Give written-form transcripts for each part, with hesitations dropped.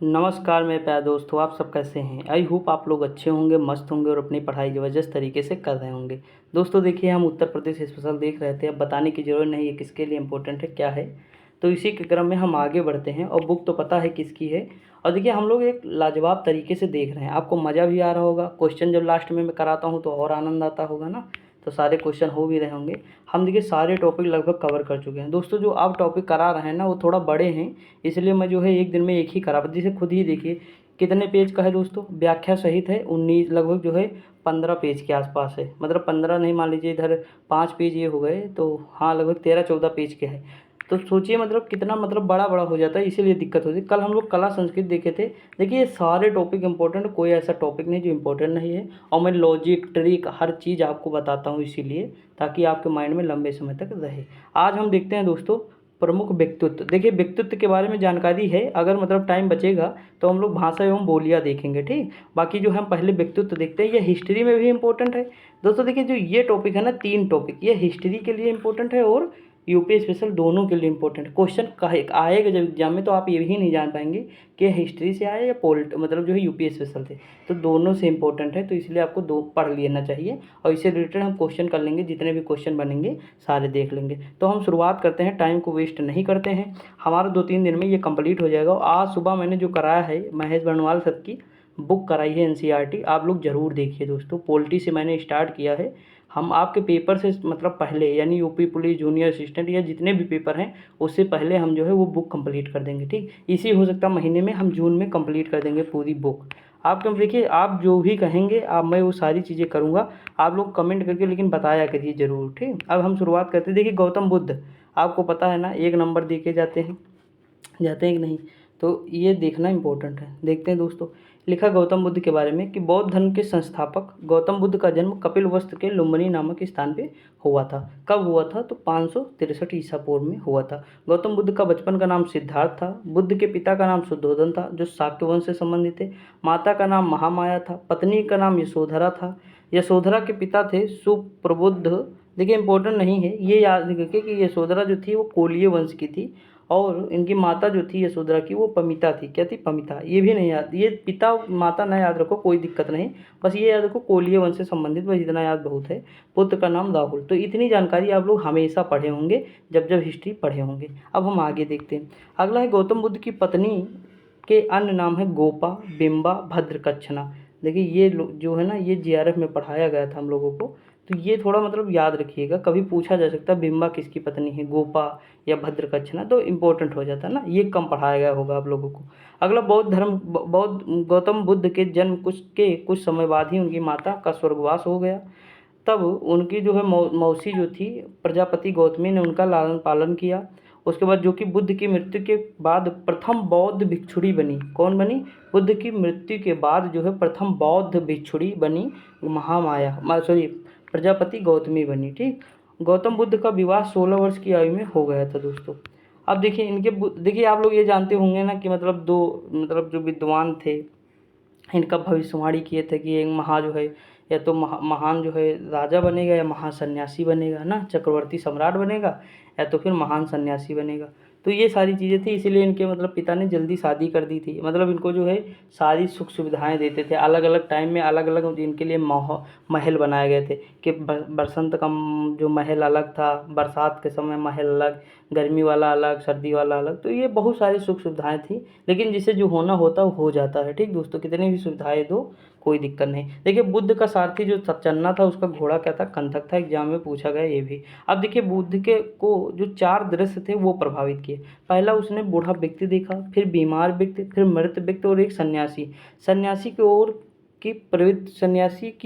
नमस्कार मेरे प्यारे दोस्तों, आप सब कैसे हैं। आई होप आप लोग अच्छे होंगे, मस्त होंगे और अपनी पढ़ाई ज़बरदस्त तरीके से कर रहे होंगे। दोस्तों देखिए, हम उत्तर प्रदेश स्पेशल देख रहे थे। अब बताने की ज़रूरत नहीं है किसके लिए इम्पोर्टेंट है, क्या है। तो इसी के क्रम में हम आगे बढ़ते हैं और बुक तो पता है किसकी है। और देखिए, हम लोग एक लाजवाब तरीके से देख रहे हैं, आपको मज़ा भी आ रहा होगा। क्वेश्चन जब लास्ट में मैं कराता हूँ तो और आनंद आता होगा ना। तो सारे क्वेश्चन हो भी रहे होंगे। हम देखिए सारे टॉपिक लगभग कवर कर चुके हैं। दोस्तों जो आप टॉपिक करा रहे हैं ना, वो थोड़ा बड़े हैं, इसलिए मैं जो है एक दिन में एक ही करा। जैसे खुद ही देखिए कितने पेज का है दोस्तों, व्याख्या सहित है 19, लगभग जो है 15 पेज के आसपास है। मतलब 15 नहीं, मान लीजिए इधर 5 पेज ये हो गए, तो हाँ लगभग 13-14 पेज के है। तो सोचिए मतलब कितना मतलब बड़ा बड़ा हो जाता है, इसीलिए दिक्कत होती है। कल हम लोग कला संस्कृत देखे थे। देखिए ये सारे टॉपिक इंपॉर्टेंट, कोई ऐसा टॉपिक नहीं जो इम्पोर्टेंट नहीं है। और मैं लॉजिक ट्रिक हर चीज़ आपको बताता हूँ, इसीलिए ताकि आपके माइंड में लंबे समय तक रहे। आज हम देखते हैं दोस्तों प्रमुख व्यक्तित्व। देखिए व्यक्तित्व के बारे में जानकारी है, अगर मतलब टाइम बचेगा तो हम लोग भाषा एवं बोलियाँ देखेंगे, ठीक। बाकी जो हम पहले व्यक्तित्व देखते हैं, ये हिस्ट्री में भी इम्पोर्टेंट है। दोस्तों देखिए जो ये टॉपिक है ना, 3 टॉपिक, ये हिस्ट्री के लिए इम्पोर्टेंट है और यूपी स्पेशल दोनों के लिए इम्पोर्टेंट। क्वेश्चन आएगा जब एग्जाम में तो आप ये भी नहीं जान पाएंगे कि हिस्ट्री से आया या मतलब जो है यूपी स्पेशल से। तो दोनों से इम्पोर्टेंट है, तो इसलिए आपको दो पढ़ लेना चाहिए। और इससे रिलेटेड हम क्वेश्चन कर लेंगे, जितने भी क्वेश्चन बनेंगे सारे देख लेंगे। तो हम शुरुआत करते हैं, टाइम को वेस्ट नहीं करते हैं। हमारा 2-3 दिन में ये कंप्लीट हो जाएगा। आज सुबह मैंने जो कराया है, महेश बर्णवाल सर की बुक कराई है एनसीईआरटी, आप लोग ज़रूर देखिए दोस्तों। पॉलिटी से मैंने स्टार्ट किया है। हम आपके पेपर से मतलब पहले, यानी यूपी पुलिस जूनियर असिस्टेंट या जितने भी पेपर हैं, उससे पहले हम जो है वो बुक कंप्लीट कर देंगे, ठीक। इसी हो सकता है महीने में, हम जून में कंप्लीट कर देंगे पूरी बुक। आप क्यों देखिए, आप जो भी कहेंगे आप, मैं वो सारी चीज़ें करूँगा। आप लोग कमेंट करके लेकिन बताया करिए ज़रूर, ठीक। अब हम शुरुआत करते हैं। देखिए गौतम बुद्ध, आपको पता है ना, 1 नंबर देके जाते हैं कि नहीं। तो ये देखना इम्पोर्टेंट है। देखते हैं दोस्तों, लिखा गौतम बुद्ध के बारे में कि बौद्ध धर्म के संस्थापक गौतम बुद्ध का जन्म कपिलवस्तु के लुम्बिनी नामक स्थान पे हुआ था। कब हुआ था? तो 563 ईसा पूर्व में हुआ था। गौतम बुद्ध का बचपन का नाम सिद्धार्थ था। बुद्ध के पिता का नाम शुद्धोधन था, जो शाक्य वंश से संबंधित थे। माता का नाम महामाया था। पत्नी का नाम यशोधरा था। यशोधरा के पिता थे सुप्रबुद्ध। देखिए इंपॉर्टेंट नहीं है, ये याद रखिए कि यशोधरा जो थी वो कोलीय वंश की थी। और इनकी माता जो थी यशोधरा की, वो पमिता थी। क्या थी? पमिता। ये भी नहीं याद, ये पिता माता ना याद रखो, कोई दिक्कत नहीं। बस ये याद रखो कोलीय वंश से संबंधित, बस इतना याद बहुत है। पुत्र का नाम राहुल। तो इतनी जानकारी आप लोग हमेशा पढ़े होंगे, जब जब हिस्ट्री पढ़े होंगे। अब हम आगे देखते हैं। अगला है गौतम बुद्ध की पत्नी के अन्य नाम है गोपा, बिंबा, भद्रकच्छना। देखिए ये जो है ना, ये जीआरएफ में पढ़ाया गया था हम लोगों को। तो ये थोड़ा मतलब याद रखिएगा, कभी पूछा जा सकता है बिंबा किसकी पत्नी है, गोपा या भद्रकच्छना, तो इम्पोर्टेंट हो जाता है ना। ये कम पढ़ाया गया होगा आप लोगों को। अगला बौद्ध गौतम बुद्ध के जन्म कुछ समय बाद ही उनकी माता का स्वर्गवास हो गया। तब उनकी जो है मौसी जो थी प्रजापति गौतमी ने उनका लालन पालन किया। उसके बाद जो कि बुद्ध की मृत्यु के बाद प्रथम बौद्ध भिक्षुणी बनी। कौन बनी? बुद्ध की मृत्यु के बाद जो है प्रथम बौद्ध भिक्षुणी बनी महामाया, सॉरी, प्रजापति गौतमी बनी, ठीक। गौतम बुद्ध का विवाह 16 वर्ष की आयु में हो गया था दोस्तों। अब देखिए देखिए आप लोग ये जानते होंगे ना कि मतलब दो, मतलब जो विद्वान थे, इनका भविष्यवाणी किए थे कि एक जो है, या तो महान जो है राजा बनेगा, या महान सन्यासी बनेगा ना, चक्रवर्ती सम्राट बनेगा, या तो फिर महान सन्यासी बनेगा। तो ये सारी चीज़ें थी, इसीलिए इनके मतलब पिता ने जल्दी शादी कर दी थी। मतलब इनको जो है सारी सुख सुविधाएं देते थे। अलग अलग टाइम में अलग अलग इनके लिए महल बनाए गए थे कि बसंत का जो महल अलग था, बरसात के समय महल अलग, गर्मी वाला अलग, सर्दी वाला अलग। तो ये बहुत सारी सुख सुविधाएं थी, लेकिन जिसे जो होना होता वो हो जाता है, ठीक दोस्तों। कितनी भी सुविधाएं दो, कोई दिक्कत नहीं। देखिए बुद्ध का सारथी जो चन्ना था, उसका घोड़ा क्या था? कंधक था। एग्जाम में पूछा गया ये भी। अब देखिए बुद्ध के को जो 4 दृश्य थे वो प्रभावित किए। पहला, उसने बूढ़ा व्यक्ति देखा, फिर बीमार व्यक्ति, फिर मृत व्यक्ति और एक सन्यासी। सन्यासी की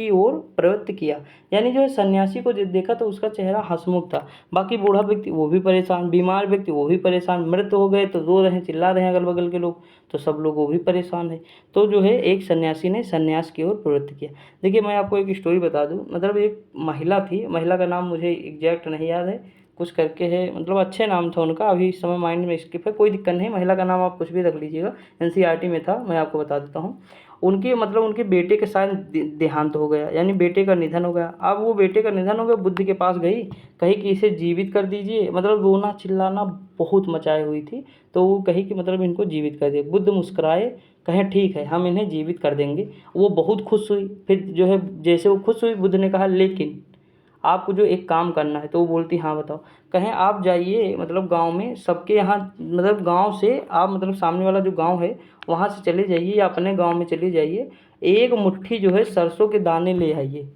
ओर प्रवृत्त किया। यानी जो है सन्यासी को देखा तो उसका चेहरा हंसमुख था। बाकी बूढ़ा व्यक्ति वो भी परेशान, बीमार व्यक्ति वो भी परेशान, मृत हो गए तो रो रहे हैं, चिल्ला रहे हैं अगल बगल के लोग, तो सब लोग वो भी परेशान है। तो जो है एक सन्यासी ने सन्यास की ओर प्रवृत्त किया। देखिए मैं आपको एक स्टोरी बता दूं। मतलब एक महिला थी, महिला का नाम मुझे एग्जैक्ट नहीं याद है, कुछ करके है, मतलब अच्छे नाम था उनका, अभी इस समय माइंड में स्किप है, कोई दिक्कत नहीं। महिला का नाम आप कुछ भी रख लीजिएगा, एनसीईआरटी में था, मैं आपको बता देता हूँ। उनके मतलब उनके बेटे के साथ देहांत हो गया, यानी बेटे का निधन हो गया। अब वो बेटे का निधन हो गया, बुद्ध के पास गई, कही कि इसे जीवित कर दीजिए, मतलब रोना चिल्लाना बहुत मचाए हुई थी। तो वो कही कि मतलब इनको जीवित कर दे। बुद्ध मुस्कुराए, कहें ठीक है हम इन्हें जीवित कर देंगे। वो बहुत खुश हुई। फिर जो है जैसे वो खुश हुई, बुद्ध ने कहा लेकिन आपको जो एक काम करना है। तो वो बोलती हाँ बताओ। कहें आप जाइए मतलब गांव में सबके यहाँ, मतलब गांव से आप मतलब सामने वाला जो गांव है वहाँ से चले जाइए या अपने गांव में चले जाइए, एक मुट्ठी जो है सरसों के दाने ले आइए।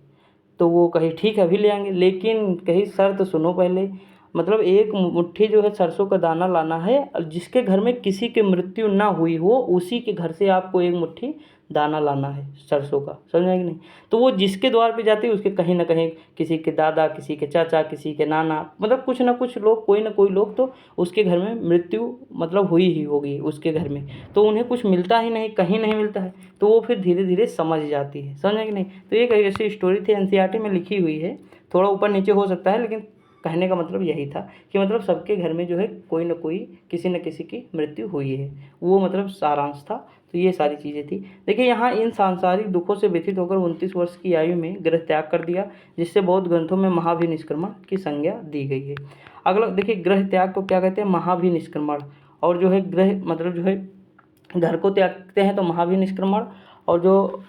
तो वो कही ठीक है अभी ले आएंगे, लेकिन कही शर्त सुनो पहले, मतलब एक मुट्ठी जो है सरसों का दाना लाना है और जिसके घर में किसी की मृत्यु ना हुई हो उसी के घर से आपको एक मुट्ठी दाना लाना है सरसों का, समझा कि नहीं। तो वो जिसके द्वार पे जाती है उसके कहीं ना कहीं किसी के दादा, किसी के चाचा, किसी के नाना, मतलब कुछ ना कुछ लोग, कोई ना कोई लोग तो उसके घर में मृत्यु मतलब हुई ही होगी उसके घर में। तो उन्हें कुछ मिलता ही नहीं, कहीं नहीं मिलता है। तो वो फिर धीरे धीरे समझ जाती है, समझा कि नहीं। तो एक ऐसी स्टोरी थी, एनसीईआरटी में लिखी हुई है, थोड़ा ऊपर नीचे हो सकता है, लेकिन कहने का मतलब यही था कि मतलब सबके घर में जो है कोई ना कोई, किसी न किसी की मृत्यु हुई है। वो मतलब सारांश था। तो ये सारी चीज़ें थी। देखिए यहाँ इन सांसारिक दुखों से व्यथित होकर 29 वर्ष की आयु में गृह त्याग कर दिया, जिससे बौद्ध ग्रंथों में महाभिनिष्क्रमण की संज्ञा दी गई है। अगला देखिए, गृह त्याग को क्या कहते हैं, महाभिनिष्क्रमण। और जो है गृह मतलब जो है घर को त्यागते हैं तो महाभिनिष्क्रमण, और जो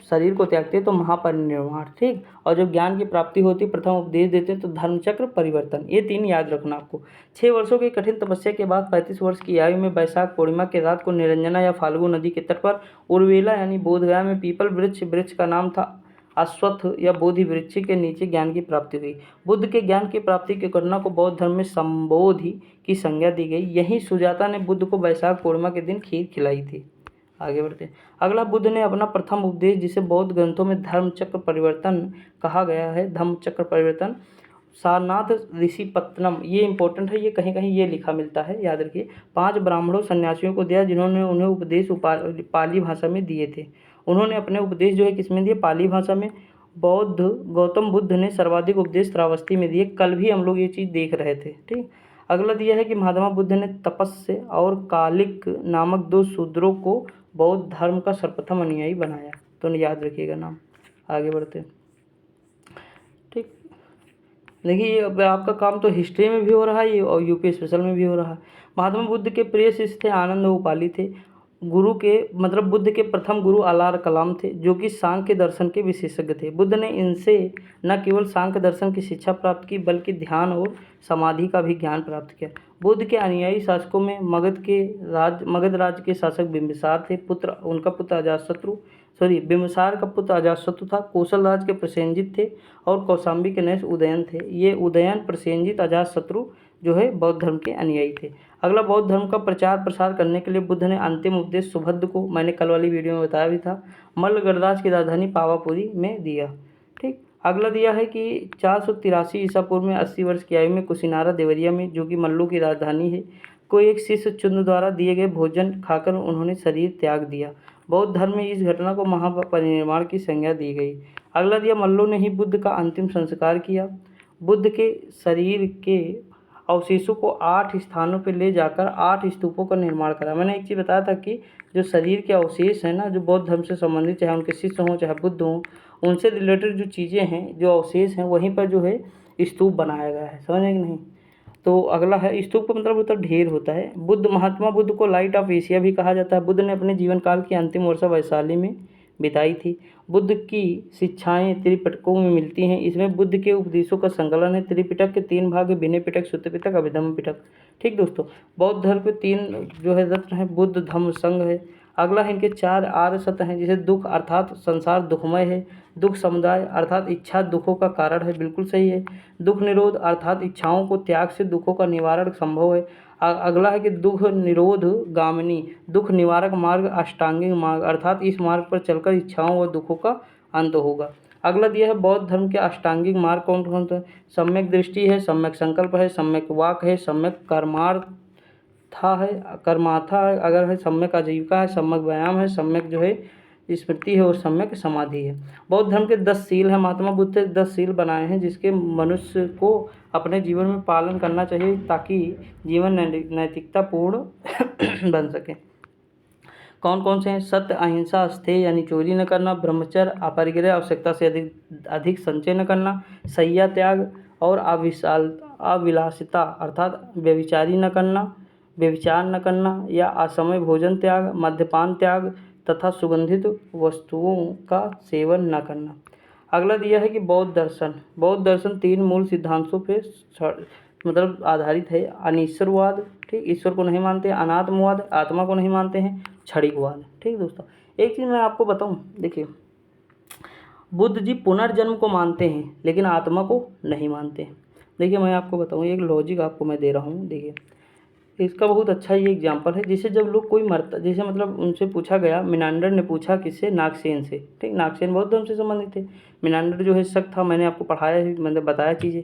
शरीर को त्यागते हैं तो महापरिनिर्वाण, ठीक। और जब ज्ञान की प्राप्ति होती, प्रथम उपदेश देते हैं तो धर्मचक्र परिवर्तन। ये 3 याद रखना आपको। 6 वर्षों की कठिन तपस्या के बाद 35 वर्ष की आयु में वैशाख पूर्णिमा की रात को निरंजना या फाल्गु नदी के तट पर उर्वेला यानी बोधगया में पीपल वृक्ष का नाम था अश्वत्थ या बोधि वृक्ष के नीचे ज्ञान की प्राप्ति हुई। बुद्ध के ज्ञान की प्राप्ति की घटना को बौद्ध धर्म में संबोधि की संज्ञा दी गई। यहीं सुजाता ने बुद्ध को वैशाख पूर्णिमा के दिन खीर खिलाई थी। आगे बढ़ते हैं। अगला, बुद्ध ने अपना प्रथम उपदेश, जिसे बौद्ध ग्रंथों में धर्मचक्र परिवर्तन कहा गया है, धम्मचक्र परिवर्तन, सारनाथ ऋषिपत्तनम, ये इंपॉर्टेंट है, ये कहीं कहीं ये लिखा मिलता है, याद रखिए। 5 ब्राह्मणों सन्यासियों को दिया जिन्होंने उन्हें उपदेश पाली भाषा में दिए थे। उन्होंने अपने उपदेश जो है किसमें दिए, पाली भाषा में। गौतम बुद्ध ने सर्वाधिक उपदेश श्रावस्ती में दिए। कल भी हम लोग ये चीज़ देख रहे थे, ठीक। अगला दिया है कि महात्मा बुद्ध ने तपस्य और कालिक नामक 2 शूद्रों को बौद्ध धर्म का सर्वप्रथम अनुयायी बनाया। तो याद रखिएगा नाम। आगे बढ़ते हैं, ठीक। देखिए अब आपका काम तो हिस्ट्री में भी हो रहा है और यूपी स्पेशल में भी हो रहा है। महात्मा बुद्ध के प्रिय शिष्य थे आनंद उपाली थे। गुरु के मतलब बुद्ध के प्रथम गुरु अलार कलाम थे, जो कि सांख्य दर्शन के विशेषज्ञ थे। बुद्ध ने इनसे न केवल सांख्य दर्शन की शिक्षा प्राप्त की, बल्कि ध्यान और समाधि का भी ज्ञान प्राप्त किया। बुद्ध के अनुयायी शासकों में मगध राज्य के शासक बिम्बिसार थे। उनका पुत्र बिम्बिसार का पुत्र अजातशत्रु था। कौशल राज्य के प्रसेनजित थे और कौशाम्बी के नरेश उदयन थे। ये उदयन, प्रसेनजित, अजातशत्रु जो है बौद्ध धर्म के अनुयायी थे। अगला, बौद्ध धर्म का प्रचार प्रसार करने के लिए बुद्ध ने अंतिम उपदेश सुभद्र को, मैंने कल वाली वीडियो में बताया भी था, मल्ल गणराज्य की राजधानी पावापुरी में दिया, ठीक। अगला दिया है कि 483 ईसा पूर्व में 80 वर्ष की आयु में कुशिनारा देवरिया में, जो कि मल्लू की राजधानी है, को एक शिष्य चुंद द्वारा दिए गए भोजन खाकर उन्होंने शरीर त्याग दिया। बौद्ध धर्म में इस घटना को महापरिनिर्वाण की संज्ञा दी गई। अगला दिया, मल्लू ने ही बुद्ध का अंतिम संस्कार किया। बुद्ध के शरीर के अवशेषों को 8 स्थानों पर ले जाकर 8 स्तूपों का निर्माण करा। मैंने एक चीज़ बताया था कि जो शरीर के अवशेष हैं ना, जो बौद्ध धर्म से संबंधित, चाहे उनके शिष्य हों चाहे बुद्ध हों, उनसे रिलेटेड जो चीज़ें हैं, जो अवशेष हैं, वहीं पर जो है स्तूप बनाया गया है, समझ कि नहीं। तो अगला है, स्तूप का मतलब होता है ढेर होता है। महात्मा बुद्ध को लाइट ऑफ एशिया भी कहा जाता है। बुद्ध ने अपने जीवन काल की अंतिम वर्षा वैशाली में बिताई थी। बुद्ध की शिक्षाएं त्रिपिटकों में मिलती हैं। इसमें बुद्ध के उपदेशों का संकलन है। त्रिपिटक के 3 भाग है, विनय पिटक, सुत्त पिटक, अभिधम्म पिटक, ठीक दोस्तों। बौद्ध धर्म के 3 जो है रत्न है, बुद्ध, धम्म, संघ है। अगला है इनके 4 आर्य सत्य हैं, जैसे दुख अर्थात संसार दुखमय है, दुख समुदाय अर्थात इच्छा दुखों का कारण है, बिल्कुल सही है। दुख निरोध अर्थात इच्छाओं को त्याग से दुखों का निवारण संभव है। अगला है कि दुख निरोध गामिनी, दुख निवारक मार्ग, अष्टांगिक मार्ग अर्थात इस मार्ग पर चलकर इच्छाओं व दुखों का अंत होगा। अगला दिया है बौद्ध धर्म के अष्टांगिक मार्ग कौन कौन से, सम्यक दृष्टि है, सम्यक संकल्प है, सम्यक वाक है, सम्यक कर्माथा है, अगर है सम्यक आजीविका है, सम्यक व्यायाम है, सम्यक जो है स्मृति है और सम्यक समाधि है। बौद्ध धर्म के 10 सील हैं। महात्मा बुद्ध ने 10 सील बनाए हैं जिसके मनुष्य को अपने जीवन में पालन करना चाहिए ताकि जीवन नैतिकता पूर्ण बन सके। कौन कौन से हैं? सत्य, अहिंसा, स्थेय यानी चोरी न करना, ब्रह्मचर्य, अपरिग्रह आवश्यकता से अधिक अधिक संचय न करना, शय्या त्याग और अविलासिता अर्थात व्यभिचारी न करना, व्यभिचार न करना या असमय भोजन त्याग, मद्यपान त्याग तथा सुगंधित वस्तुओं का सेवन न करना। अगला दिया है कि बौद्ध दर्शन। बौद्ध दर्शन 3 मूल सिद्धांतों पे मतलब आधारित है। अनीश्वरवाद, ठीक, ईश्वर को नहीं मानते, अनात्मवाद, आत्मा को नहीं मानते हैं, क्षणिकवाद। ठीक दोस्तों, एक चीज़ मैं आपको बताऊं, देखिए बुद्ध जी पुनर्जन्म को मानते हैं लेकिन आत्मा को नहीं मानते हैं। देखिए मैं आपको बताऊं, एक लॉजिक आपको मैं दे रहा हूं। देखिए इसका बहुत अच्छा ये एग्जाम्पल है। जैसे जब लोग कोई मरता, जैसे मतलब उनसे पूछा गया, मिनांडर ने पूछा किससे? नागसेन से। ठीक, नागसेन बौद्ध धर्म से संबंधित थे। मिनांडर जो है शक था, मैंने आपको पढ़ाया है, मैंने बताया चीज़ें।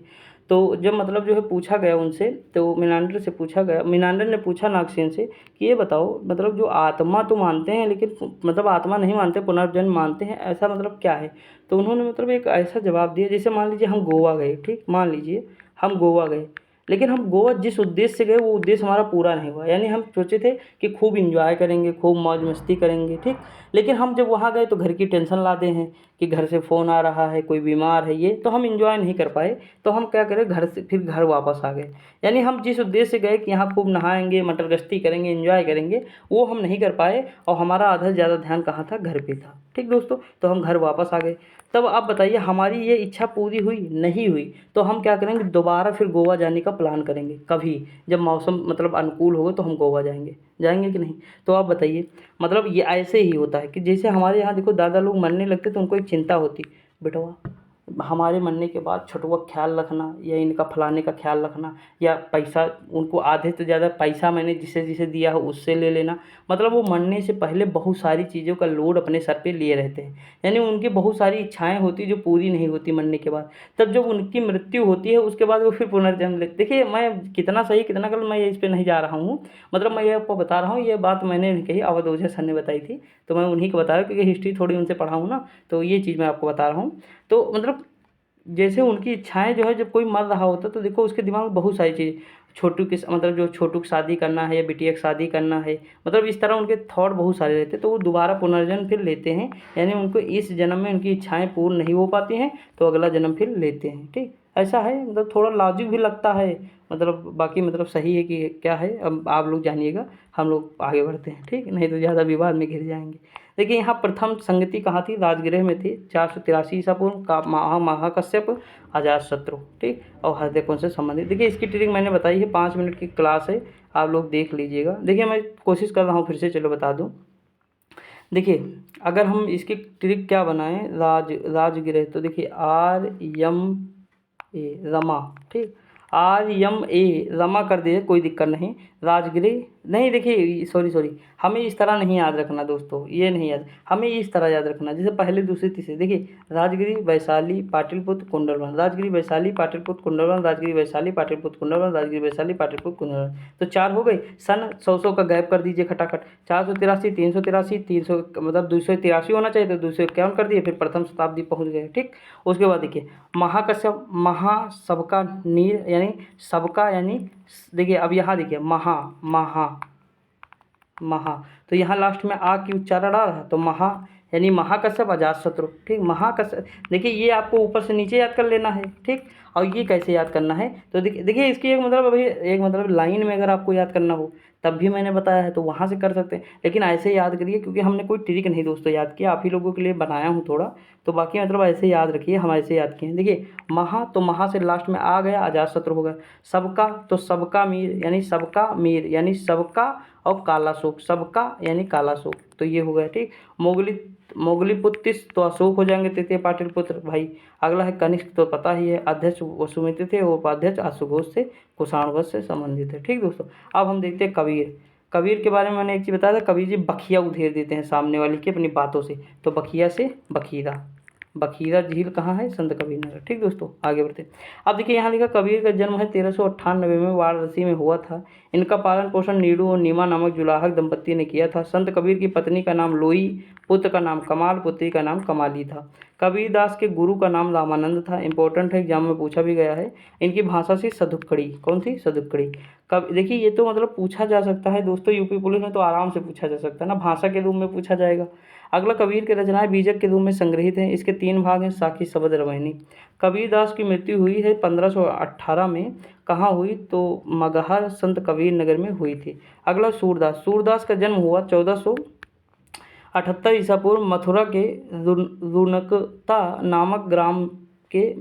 तो जब मतलब जो है पूछा गया उनसे, तो मिनांडर से पूछा गया, मिनांडर ने पूछा नागसेन से कि ये बताओ, मतलब जो आत्मा तो मानते हैं लेकिन मतलब आत्मा नहीं मानते, पुनर्जन्म मानते हैं, ऐसा मतलब क्या है? तो उन्होंने मतलब एक ऐसा जवाब दिया, जैसे मान लीजिए हम गोवा गए, ठीक, मान लीजिए हम गोवा गए, लेकिन हम गोवा जिस उद्देश्य से गए वो उद्देश्य हमारा पूरा नहीं हुआ। यानी हम सोचे थे कि खूब इंजॉय करेंगे, खूब मौज मस्ती करेंगे, ठीक, लेकिन हम जब वहाँ गए तो घर की टेंशन लाते हैं कि घर से फ़ोन आ रहा है, कोई बीमार है, ये तो हम इंजॉय नहीं कर पाए। तो हम क्या करें, घर से फिर घर वापस आ गए। यानी हम जिस उद्देश्य से गए कि यहाँ खूब नहाएंगे, मटर गश्ती करेंगे, इंजॉय करेंगे, वो हम नहीं कर पाए और हमारा आधा से ज़्यादा ध्यान कहाँ था? घर पे था। ठीक दोस्तों, तो हम घर वापस आ गए। तब आप बताइए हमारी ये इच्छा पूरी हुई? नहीं हुई। तो हम क्या करेंगे, दोबारा फिर गोवा जाने का प्लान करेंगे कभी, जब मौसम मतलब अनुकूल होगा तो हम गोवा जाएंगे, जाएंगे कि नहीं? तो आप बताइए, मतलब ये ऐसे ही होता है कि जैसे हमारे यहाँ देखो दादा लोग मरने लगते तो उनको एक चिंता होती, बेटवा हमारे मरने के बाद छोटुआ का ख्याल रखना, या इनका फलाने का ख्याल रखना, या पैसा उनको आधे से ज़्यादा पैसा मैंने जिसे जिसे दिया हो उससे ले लेना। मतलब वो मरने से पहले बहुत सारी चीज़ों का लोड अपने सर पे लिए रहते हैं। यानी उनकी बहुत सारी इच्छाएं होती जो पूरी नहीं होती मरने के बाद। तब जब उनकी मृत्यु होती है उसके बाद वो फिर पुनर्जन्म लेते। देखिए मैं कितना सही कितना गलत मैं इस पर नहीं जा रहा हूँ, मतलब मैं ये आपको बता रहा हूँ, ये बात मैंने नहीं कही, अवध ओझा सर ने बताई थी, तो मैं उन्हीं को बता रहा हूँ क्योंकि हिस्ट्री थोड़ी उनसे पढ़ा हूँ ना, तो ये चीज़ मैं आपको बता रहा हूँ। तो मतलब जैसे उनकी इच्छाएं जो है, जब कोई मर रहा होता तो देखो उसके दिमाग में बहुत सारी चीज़, छोटू की मतलब जो छोटू की शादी करना है या बिटिया की शादी करना है, मतलब इस तरह उनके थॉट बहुत सारे रहते हैं। तो वो दोबारा पुनर्जन्म फिर लेते हैं। यानी उनको इस जन्म में उनकी इच्छाएं पूर्ण नहीं हो पाती हैं तो अगला जन्म फिर लेते हैं। ठीक, ऐसा है, मतलब थोड़ा लॉजिक भी लगता है, मतलब बाकी मतलब सही है कि क्या है, अब आप लोग जानिएगा, हम लोग आगे बढ़ते हैं। ठीक, नहीं तो ज़्यादा विवाद में घिर जाएंगे। देखिए यहाँ प्रथम संगति कहाँ थी? राजगृह में थी। 483 ईसा पूर्व का महाकश्यप, अजातशत्रु, ठीक, और हृदय से संबंधित। देखिए इसकी ट्रिक मैंने बताई है, 5 मिनट की क्लास है, आप लोग देख लीजिएगा। देखिए मैं कोशिश कर रहा हूँ फिर से, चलो बता दूँ। देखिए अगर हम इसकी ट्रिक क्या बनाएं, राजगृह, तो देखिए RMA रमा, ठीक, RMA रमा कर दीजिए, कोई दिक्कत नहीं। राजगृह नहीं, देखिए सॉरी हमें इस तरह नहीं याद रखना दोस्तों, ये नहीं याद, हमें इस तरह याद रखना जैसे पहले दूसरे तीसरे। देखिए राजगिरी, वैशाली, पाटलिपुत्र, कुंडलवन, राजगिरी, वैशाली, पाटलिपुत्र, कुंडलवन, राजगिरी, वैशाली, पाटलिपुत्र, कुंडलवन, राजगिरी, वैशाली, पाटलिपुत्र, कुंडलवन। तो 4 हो गए। सन 100 का गैप कर दीजिए खटाखट। 483, 383, 300 मतलब 283 होना चाहिए, तो 251 कर दिए, फिर प्रथम शताब्दी पहुँच गए। ठीक, उसके बाद देखिए महाकश्यप, महा सबका नीर यानी सबका, यानी देखिए अब यहाँ देखिए महा, तो यहाँ लास्ट में आ की उच्चारण आ रहा है, तो महा यानी महाकश्यप, अजातशत्रु। ठीक, महाकश्यप, देखिए ये आपको ऊपर से नीचे याद कर लेना है। ठीक, और ये कैसे याद करना है, तो देखिए इसकी एक मतलब अभी एक मतलब लाइन में अगर आपको याद करना हो तब भी मैंने बताया है तो वहाँ से कर सकते हैं, लेकिन ऐसे याद करिए क्योंकि हमने कोई ट्रिक नहीं दोस्तों याद किया, आप ही लोगों के लिए बनाया हूँ थोड़ा, तो बाकी मतलब ऐसे याद रखिए, हम ऐसे याद किए हैं। देखिए महा, तो महा से लास्ट में आ गया, अजातशत्रु हो गया। सबका, तो सबका मीर यानी सबका मीर यानी सबका, और काला शोक, सबका यानी काला शोक, तो ये हो गया। ठीक, मोगलीपुत्तिस, तो अशोक हो जाएंगे तृतीय पाटलिपुत्र भाई। अगला है कनिष्क, तो पता ही है, अध्यक्ष वसुमित्र थे, वो उपाध्यक्ष आशुघोष से, कुषाणवंश से संबंधित है। ठीक दोस्तों, अब हम देखते हैं कबीर। कबीर के बारे में मैंने एक चीज़ बताया था, कबीर जी बखिया उधेर देते हैं सामने वाले की अपनी बातों से, तो बखिया से बखीरा, बखीरा झील कहाँ है? संत कबीर नगर। ठीक दोस्तों, आगे बढ़ते हैं। अब देखिए यहाँ लिखा कबीर का जन्म है 1398 में वाराणसी में हुआ था। इनका पालन पोषण नीडू और नीमा नामक जुलाहक दंपत्ति ने किया था। संत कबीर की पत्नी का नाम लोई, पुत्र का नाम कमाल, पुत्री का नाम कमाली था। कबीरदास के गुरु का नाम रामानंद था। इंपॉर्टेंट है, एग्जाम में पूछा भी गया है। इनकी भाषा थी सदुक्कड़ी। कौन थी? सदुक्कड़ी। कब देखिए ये तो मतलब पूछा जा सकता है दोस्तों, यूपी पुलिस में तो आराम से पूछा जा सकता है ना, भाषा के रूप में पूछा जाएगा। अगला, कबीर की रचनाएं बीजक के रूप में संग्रहित हैं। इसके 3 भाग हैं, साखी, शबद, रमैनी। कबीरदास की मृत्यु हुई है 1518 में। कहाँ हुई? तो मगहर संत कबीर नगर में हुई थी। अगला, सूरदास। सूरदास का जन्म हुआ 1478 ईसा पूर्व मथुरा के रुनकता नामक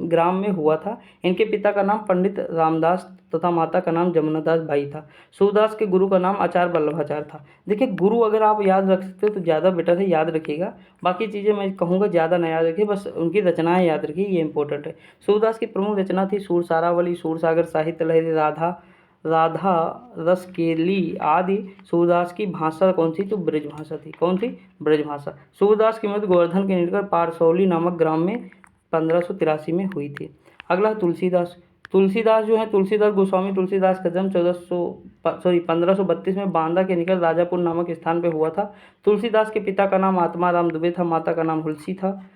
ग्राम में हुआ था। इनके पिता का नाम पंडित रामदास तथा माता का नाम जमुनादास भाई था। सूरदास के गुरु का नाम आचार्य वल्लभाचार्य था। देखिए गुरु अगर आप याद रख सकते हो तो ज़्यादा बेटर है, याद रखिएगा। बाकी चीज़ें मैं कहूँगा ज़्यादा ना याद रखिए, बस उनकी रचनाएं याद रखिए, ये इंपॉर्टेंट है। सूरदास की प्रमुख रचना थी सूरसारावली, सूरसागर, साहित्य लहरी, राधा राधा रसकेली आदि। सूरदास की भाषा कौन सी? तो ब्रज भाषा थी। कौन थी? ब्रज भाषा। सूरदास की मृत्यु गोवर्धन के निकट पारसौली नामक ग्राम में 1583 में हुई थी। अगला, तुलसीदास। तुलसीदास जो है, तुलसीदास गोस्वामी तुलसीदास का जन्म 1532 में बांदा के निकट राजापुर नामक स्थान पर हुआ था। तुलसीदास के पिता का नाम आत्माराम दुबे था, माता का नाम हुलसी था।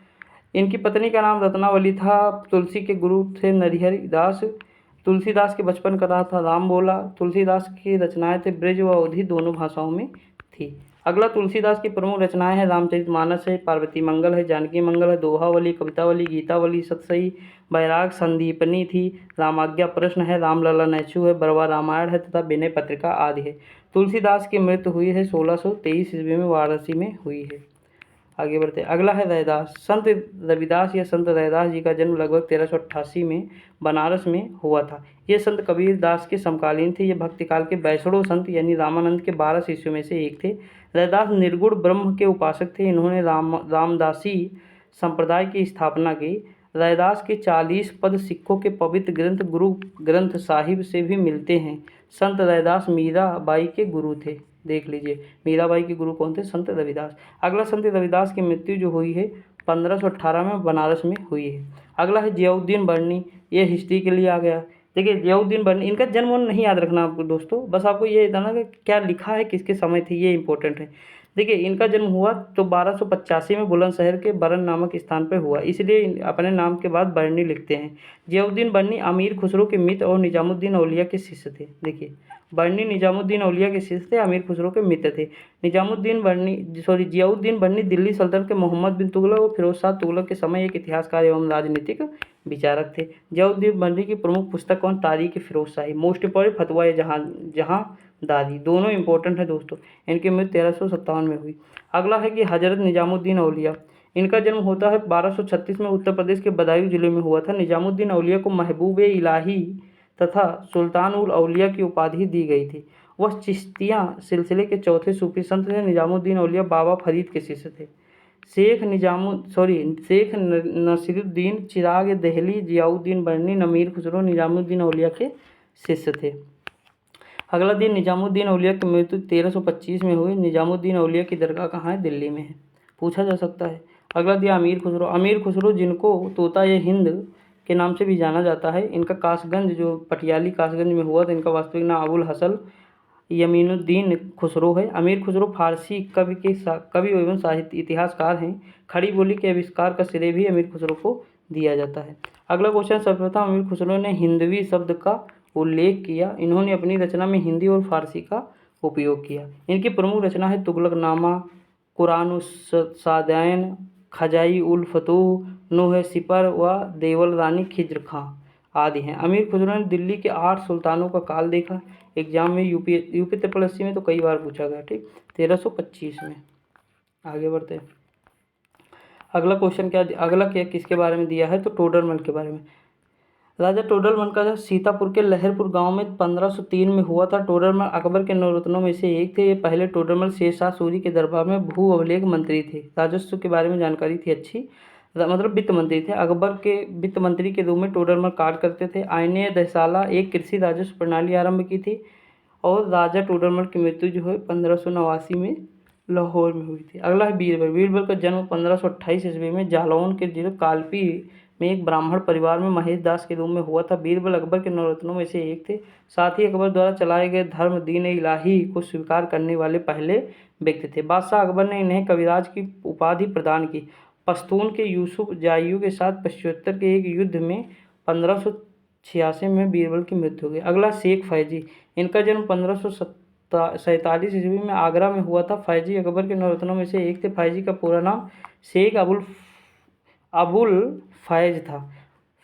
इनकी पत्नी का नाम रत्नावली था। तुलसी के गुरु थे नरहरि दास। तुलसीदास के बचपन का नाम था राम बोला। तुलसीदास की रचनाएं थे ब्रज व अवधी दोनों भाषाओं में थी। अगला, तुलसीदास की प्रमुख रचनाएं हैं रामचरितमानस है, पार्वती मंगल है, जानकी मंगल है, दोहावली, कवितावली, गीतावली, सतसई, बैराग, संदीपनी थी, रामाज्ञा प्रश्न है, रामलला नैचु है, बरवा रामायण है तथा विनय पत्रिका आदि है। तुलसीदास की मृत्यु हुई है 1623 ईस्वी में, वाराणसी में हुई है। आगे बढ़ते हैं। अगला है रैदास। संत रविदास या संत रैदास जी का जन्म लगभग 1388 में बनारस में हुआ था। ये संत कबीर दास के समकालीन थे। ये भक्तिकाल के वैष्णव संत यानी रामानंद के 12 शिष्यों में से एक थे। रैदास निर्गुण ब्रह्म के उपासक थे। इन्होंने रामदासी संप्रदाय की स्थापना की। रैदास के 40 पद सिखों के पवित्र ग्रंथ गुरु ग्रंथ साहिब से भी मिलते हैं। संत रैदास मीराबाई के गुरु थे। देख लीजिए, मीराबाई के गुरु कौन थे? संत रविदास। अगला, संत रविदास की मृत्यु जो हुई है 1518 में बनारस में हुई है। अगला है जियाउद्दीन बर्नी। ये हिस्ट्री के लिए आ गया। देखिए जियाउद्दीन बर्नी, इनका जन्म नहीं याद रखना आपको दोस्तों, बस आपको ये बताना कि क्या लिखा है, किसके समय थी, ये इंपॉर्टेंट है। देखिए इनका जन्म हुआ तो 1285 में बुलंदशहर के बरन नामक स्थान पर हुआ, इसलिए अपने नाम के बाद बर्नी लिखते हैं। जियाउद्दीन बर्नी अमीर खुसरो के मित्र और निजामुद्दीन औलिया के शिष्य थे। देखिए बर्नी निजामुद्दीन औलिया के शिष्य थे, अमीर खुसरो के मित्र थे। जियाउद्दीन बर्नी दिल्ली सल्तनत के मोहम्मद बिन तुगलक और फिरोज शाह तुगलक के समय एक इतिहासकार एवं राजनीतिक विचारक थे। जियाउद्दीन बर्नी की प्रमुख पुस्तक कौन? तारीख फिरोज शाही। मोस्ट इंपॉर्टेंट फतवा जहाँ दादी, दोनों इंपॉर्टेंट है दोस्तों। इनकी मृत्यु 1357 में हुई। अगला है कि हजरत निजामुद्दीन औलिया। इनका जन्म होता है 1236 में, उत्तर प्रदेश के बदायूं जिले में हुआ था। निजामुद्दीन औलिया को महबूब इलाही तथा सुल्तान उल औलिया की उपाधि दी गई थी। वह चिश्तिया सिलसिले के चौथे सूफी संत थे। निजामुद्दीन औलिया बाबा फरीद के शिष्य थे। शेख नसीरुद्दीन चिराग दहली, जियाउद्दीन बर्नी, अमीर खुसरो निजामुद्दीन औलिया के शिष्य थे। अगला दिन, निजामुद्दीन औलिया की मृत्यु 1325 में हुई। निजामुद्दीन औलिया की दरगाह कहाँ है? दिल्ली में है, पूछा जा सकता है। अगला दिया अमीर खुसरो। अमीर खुसरो जिनको तोता ये हिंद के नाम से भी जाना जाता है, इनका कासगंज जो पटियाली कासगंज में हुआ था, इनका वास्तविक नाम अबुल हसन यमीनुद्दीन खुसरो है। अमीर खुसरो फारसी कवि एवं साहित्य इतिहासकार हैं। खड़ी बोली के आविष्कार का श्रेय भी अमीर खुसरो को दिया जाता है। अगला क्वेश्चन, सर्वप्रथम अमीर खुसरो ने हिंदवी शब्द का उल्लेख किया। इन्होंने अपनी रचना में हिंदी और फारसी का उपयोग किया। इनकी प्रमुख रचना है तुगलकनामा, कुरानुस्सादैन, खजाई उल फतूह, नूह सिपर व देवल रानी खिज्र खां आदि हैं। अमीर खुसरो ने दिल्ली के 8 सुल्तानों का काल देखा। एग्जाम में यूपी ट्रिपल एससी में तो कई बार पूछा गया। ठीक, 1325 में। आगे बढ़ते हैं। अगला क्वेश्चन क्या किसके बारे में दिया है? तो टोडरमल के बारे में। राजा टोडरमल का जो सीतापुर के लहरपुर गांव में 1503 में हुआ था। टोडरमल अकबर के 9 रत्नों में से एक थे। ये पहले टोडरमल शेरशाह सूरी के दरबार में भू अभिलेख मंत्री थे। राजस्व के बारे में जानकारी थी अच्छी, मतलब वित्त मंत्री थे। अकबर के वित्त मंत्री के रूप में टोडरमल कार्य करते थे। आईने दहसाला एक कृषि राजस्व प्रणाली आरंभ की थी। और राजा टोडरमल की मृत्यु जो है 1589 में लाहौर में हुई थी। अगला है बीरबल। बीरबल का जन्म 1528 ईस्वी में जालौन के जिले कालपी में एक ब्राह्मण परिवार में महेश दास के रूप में हुआ था। बीरबल अकबर के 9 रत्नों में से एक थे। साथ ही अकबर द्वारा चलाए गए धर्म दीन इलाही को स्वीकार करने वाले पहले व्यक्ति थे। बादशाह अकबर ने इन्हें कविराज की उपाधि प्रदान की। पश्तून के यूसुफ जायू के साथ पश्चोत्तर के एक युद्ध में 1586 में बीरबल की मृत्यु हो गई। अगला शेख फैजी, इनका जन्म 1547 ईस्वी में आगरा में हुआ था। फैजी अकबर के नौरत्नों में से एक थे। फैजी का पूरा नाम शेख अबुल फैज था।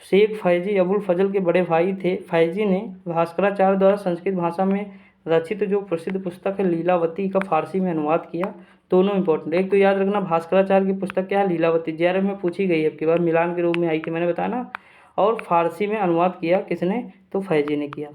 शेख फैजी अबुल फजल के बड़े भाई थे। फैजी ने भास्कराचार्य द्वारा संस्कृत भाषा में रचित जो प्रसिद्ध पुस्तक है लीलावती का फारसी में अनुवाद किया। दोनों इंपॉर्टेंट, एक तो याद रखना भास्कराचार्य की पुस्तक क्या है, लीलावती, जेआरएफ में पूछी गई है, अब की बार मिलान के रूप में आई थी, मैंने बताया ना। और फारसी में अनुवाद किया किसने, तो फैजी ने किया।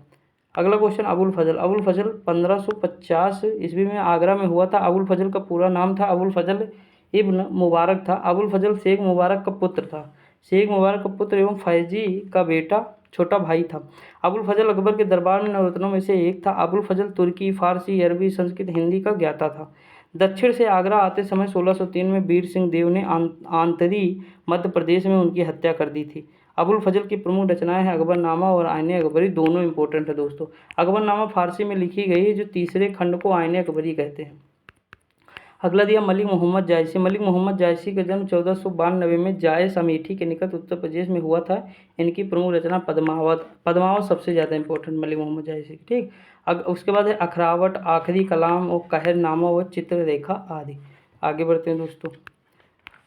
अगला क्वेश्चन, अबुल फजल। अबुल फजल 1550 ईस्वी में आगरा में हुआ था। अबुल फजल का पूरा नाम था अबुल फजल इब्न मुबारक था। अबुल फजल शेख मुबारक का पुत्र था। शेख मुबारक का पुत्र एवं फैजी का बेटा छोटा भाई था। अबुल फजल अकबर के दरबार में नवरत्नों में से एक था। अबुल फजल तुर्की, फारसी, अरबी, संस्कृत, हिंदी का ज्ञाता था। दक्षिण से आगरा आते समय 1603 में वीर सिंह देव ने आंतरी मध्य प्रदेश में उनकी हत्या कर दी थी। अबुल फजल की प्रमुख रचनाएं हैं अकबरनामा और आईने अकबरी, दोनों इंपॉर्टेंट है दोस्तों। अकबरनामा फारसी में लिखी गई है, जो तीसरे खंड को आईने अकबरी कहते हैं। अगला दिया मलिक मोहम्मद जायसी। मलिक मोहम्मद जायसी का जन्म 1492 में जायस अमेठी के निकट उत्तर प्रदेश में हुआ था। इनकी प्रमुख रचना पद्मावत। पद्मावत सबसे ज़्यादा इंपॉर्टेंट मलिक मोहम्मद जायसी की, ठीक। उसके बाद है अखरावट, आखिरी कलाम और कहरनामा व चित्ररेखा आदि। आगे बढ़ते हैं दोस्तों।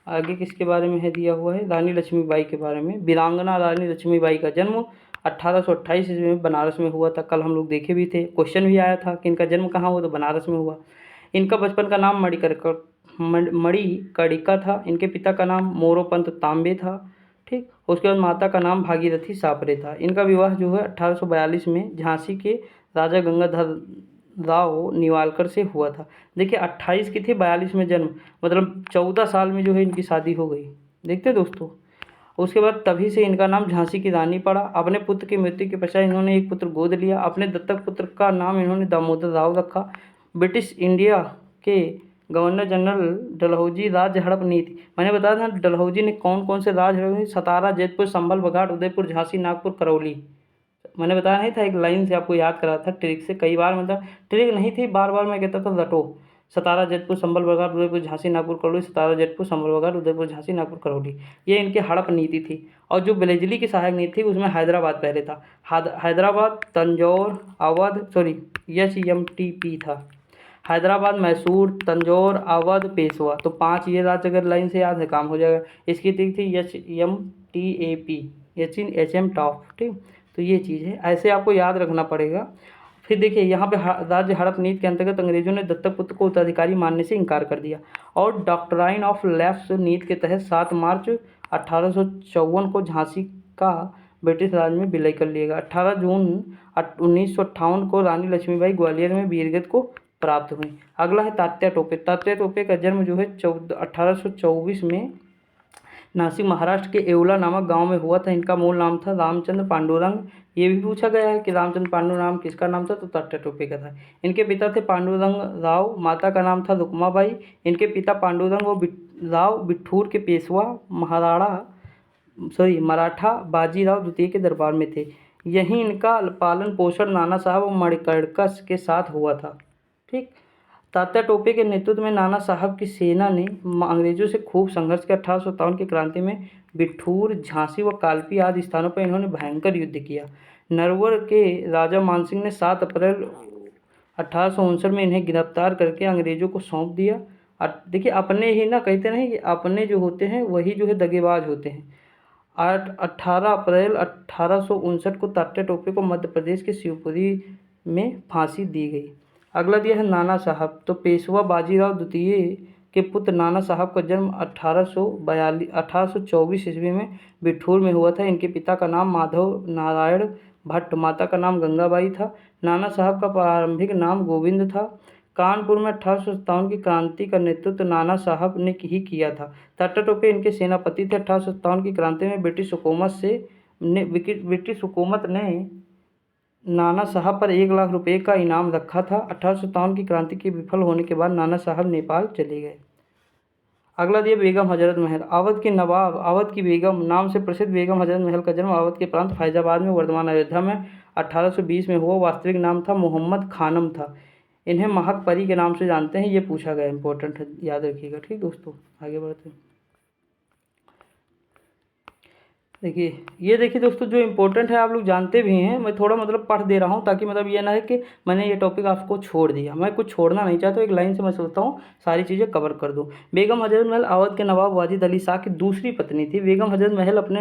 आगे किसके बारे में है दिया हुआ है, रानी लक्ष्मीबाई के बारे में। वीरांगना रानी लक्ष्मीबाई का जन्म 1828 ईस्वी में बनारस में हुआ था। कल हम लोग देखे भी थे, क्वेश्चन भी आया था कि इनका जन्म कहाँ हुआ, तो बनारस में हुआ। इनका बचपन का नाम मणिकर्णिका था। इनके पिता का नाम मोरोपंत तांबे था, ठीक। उसके बाद माता का नाम भागीरथी सापरे था। इनका विवाह जो है 1842 में झांसी के राजा गंगाधर राव निवालकर से हुआ था। देखिए 28 की थी, 42 में जन्म, मतलब 14 साल में जो है इनकी शादी हो गई। देखते दोस्तों। उसके बाद तभी से इनका नाम झांसी की रानी पड़ा। अपने पुत्र की मृत्यु के पश्चात इन्होंने एक पुत्र गोद लिया। अपने दत्तक पुत्र का नाम इन्होंने दामोदर राव रखा। ब्रिटिश इंडिया के गवर्नर जनरल डलहौजी राज्य हड़प नीति, मैंने बताया था डलहौजी ने कौन कौन से राज्य हड़प, सतारा, जैतपुर, संभल, बघाट, उदयपुर, झांसी, नागपुर, करौली। मैंने बताया नहीं था, एक लाइन से आपको याद करा था ट्रिक से, कई बार मतलब ट्रिक नहीं थी, बार बार मैं कहता था रटो। सतारा, जैतपुर, संभल, बघाट, उदयपुर, झांसी, नागपुर, करौली। सतारा, जैतपुर, संभल, बघाट, उदयपुर, झांसी, नागपुर, करौली, ये इनकी हड़प नीति थी। और जो बिलेजली की सहायक नीति थी उसमें हैदराबाद पहले था। हैदराबाद, तंजौर, अवध, सॉरी HMTP था। हैदराबाद, मैसूर, तंजौर, अवध, पेशवा, तो 5 ये राज्य अगर लाइन से याद है काम हो जाएगा। इसकी ट्रिक थी HMTAP, HM टॉप, ठीक। तो ये चीज़ है, ऐसे आपको याद रखना पड़ेगा। फिर देखिए यहाँ पे राज्य हड़प नीति के अंतर्गत अंग्रेजों ने दत्तक पुत्र को उत्तराधिकारी मानने से इनकार कर दिया। और डॉक्ट्राइन ऑफ लैप्स नीति के तहत 7 मार्च 1854 को झांसी का ब्रिटिश राज में विलय कर लिया गया। 18 जून 1958 को रानी लक्ष्मीबाई ग्वालियर में वीरगति को प्राप्त हुई। अगला है तात्या टोपे। तात्या टोपे का जन्म जो है 1824 में नासिक महाराष्ट्र के येवला नामक गांव में हुआ था। इनका मूल नाम था रामचंद्र पांडुरंग। ये भी पूछा गया है कि रामचंद्र पांडुरंग किसका नाम था, तो तात्या टोपे का था। इनके पिता थे पांडुरंग राव, माता का नाम था रुक्माबाई। इनके पिता पांडुरंग और राव बिठूर के पेशवा मराठा बाजीराव द्वितीय के दरबार में थे। यहीं इनका पालन पोषण नाना साहब और मणिकर्णिका के साथ हुआ था, ठीक। तात्या टोपे के नेतृत्व में नाना साहब की सेना ने अंग्रेजों से खूब संघर्ष किया। 1857 की क्रांति में बिठूर, झांसी व कालपी आदि स्थानों पर इन्होंने भयंकर युद्ध किया। नरवर के राजा मानसिंह ने 7 अप्रैल 1859 में इन्हें गिरफ्तार करके अंग्रेजों को सौंप दिया। देखिए अपने ही ना, कहते नहीं कि अपने जो होते हैं वही जो है दगेबाज होते हैं। 18 अप्रैल 1859 को तात्या टोपे को मध्य प्रदेश के शिवपुरी में फांसी दी गई। अगला दिया है नाना साहब। तो पेशवा बाजीराव द्वितीय के पुत्र नाना साहब का जन्म 1824 ईस्वी में बिठूर में हुआ था। इनके पिता का नाम माधव नारायण भट्ट, माता का नाम गंगाबाई था। नाना साहब का प्रारंभिक नाम गोविंद था। कानपुर में 1857 की क्रांति का नेतृत्व नाना साहब ने ही किया था। तात्या टोपे इनके सेनापति थे। 1857 की क्रांति में ब्रिटिश हुकूमत ने नाना साहब पर 1 लाख रुपए का इनाम रखा था। 1857 की क्रांति के विफल होने के बाद नाना साहब नेपाल चले गए। अगला दिया बेगम हजरत महल। अवध के नवाब अवध की बेगम नाम से प्रसिद्ध बेगम हजरत महल का जन्म अवध के प्रांत फैजाबाद में वर्तमान अयोध्या में 1820 में हुआ। वास्तविक नाम था मोहम्मद खानम था। इन्हें महक परी के नाम से जानते हैं, ये पूछा गया, इंपॉर्टेंट है, याद रखिएगा, ठीक दोस्तों। आगे बढ़ते हैं। देखिए, ये देखिए दोस्तों, जो इम्पोर्टेंट है आप लोग जानते भी हैं, मैं थोड़ा मतलब पढ़ दे रहा हूँ ताकि मतलब ये ना है कि मैंने ये टॉपिक आपको छोड़ दिया। मैं कुछ छोड़ना नहीं चाहता, एक लाइन से मैं सोचता हूँ सारी चीज़ें कवर कर दूँ। बेगम हजरत महल अवध के नवाब वाजिद अली शाह की दूसरी पत्नी थी। बेगम हजरत महल अपने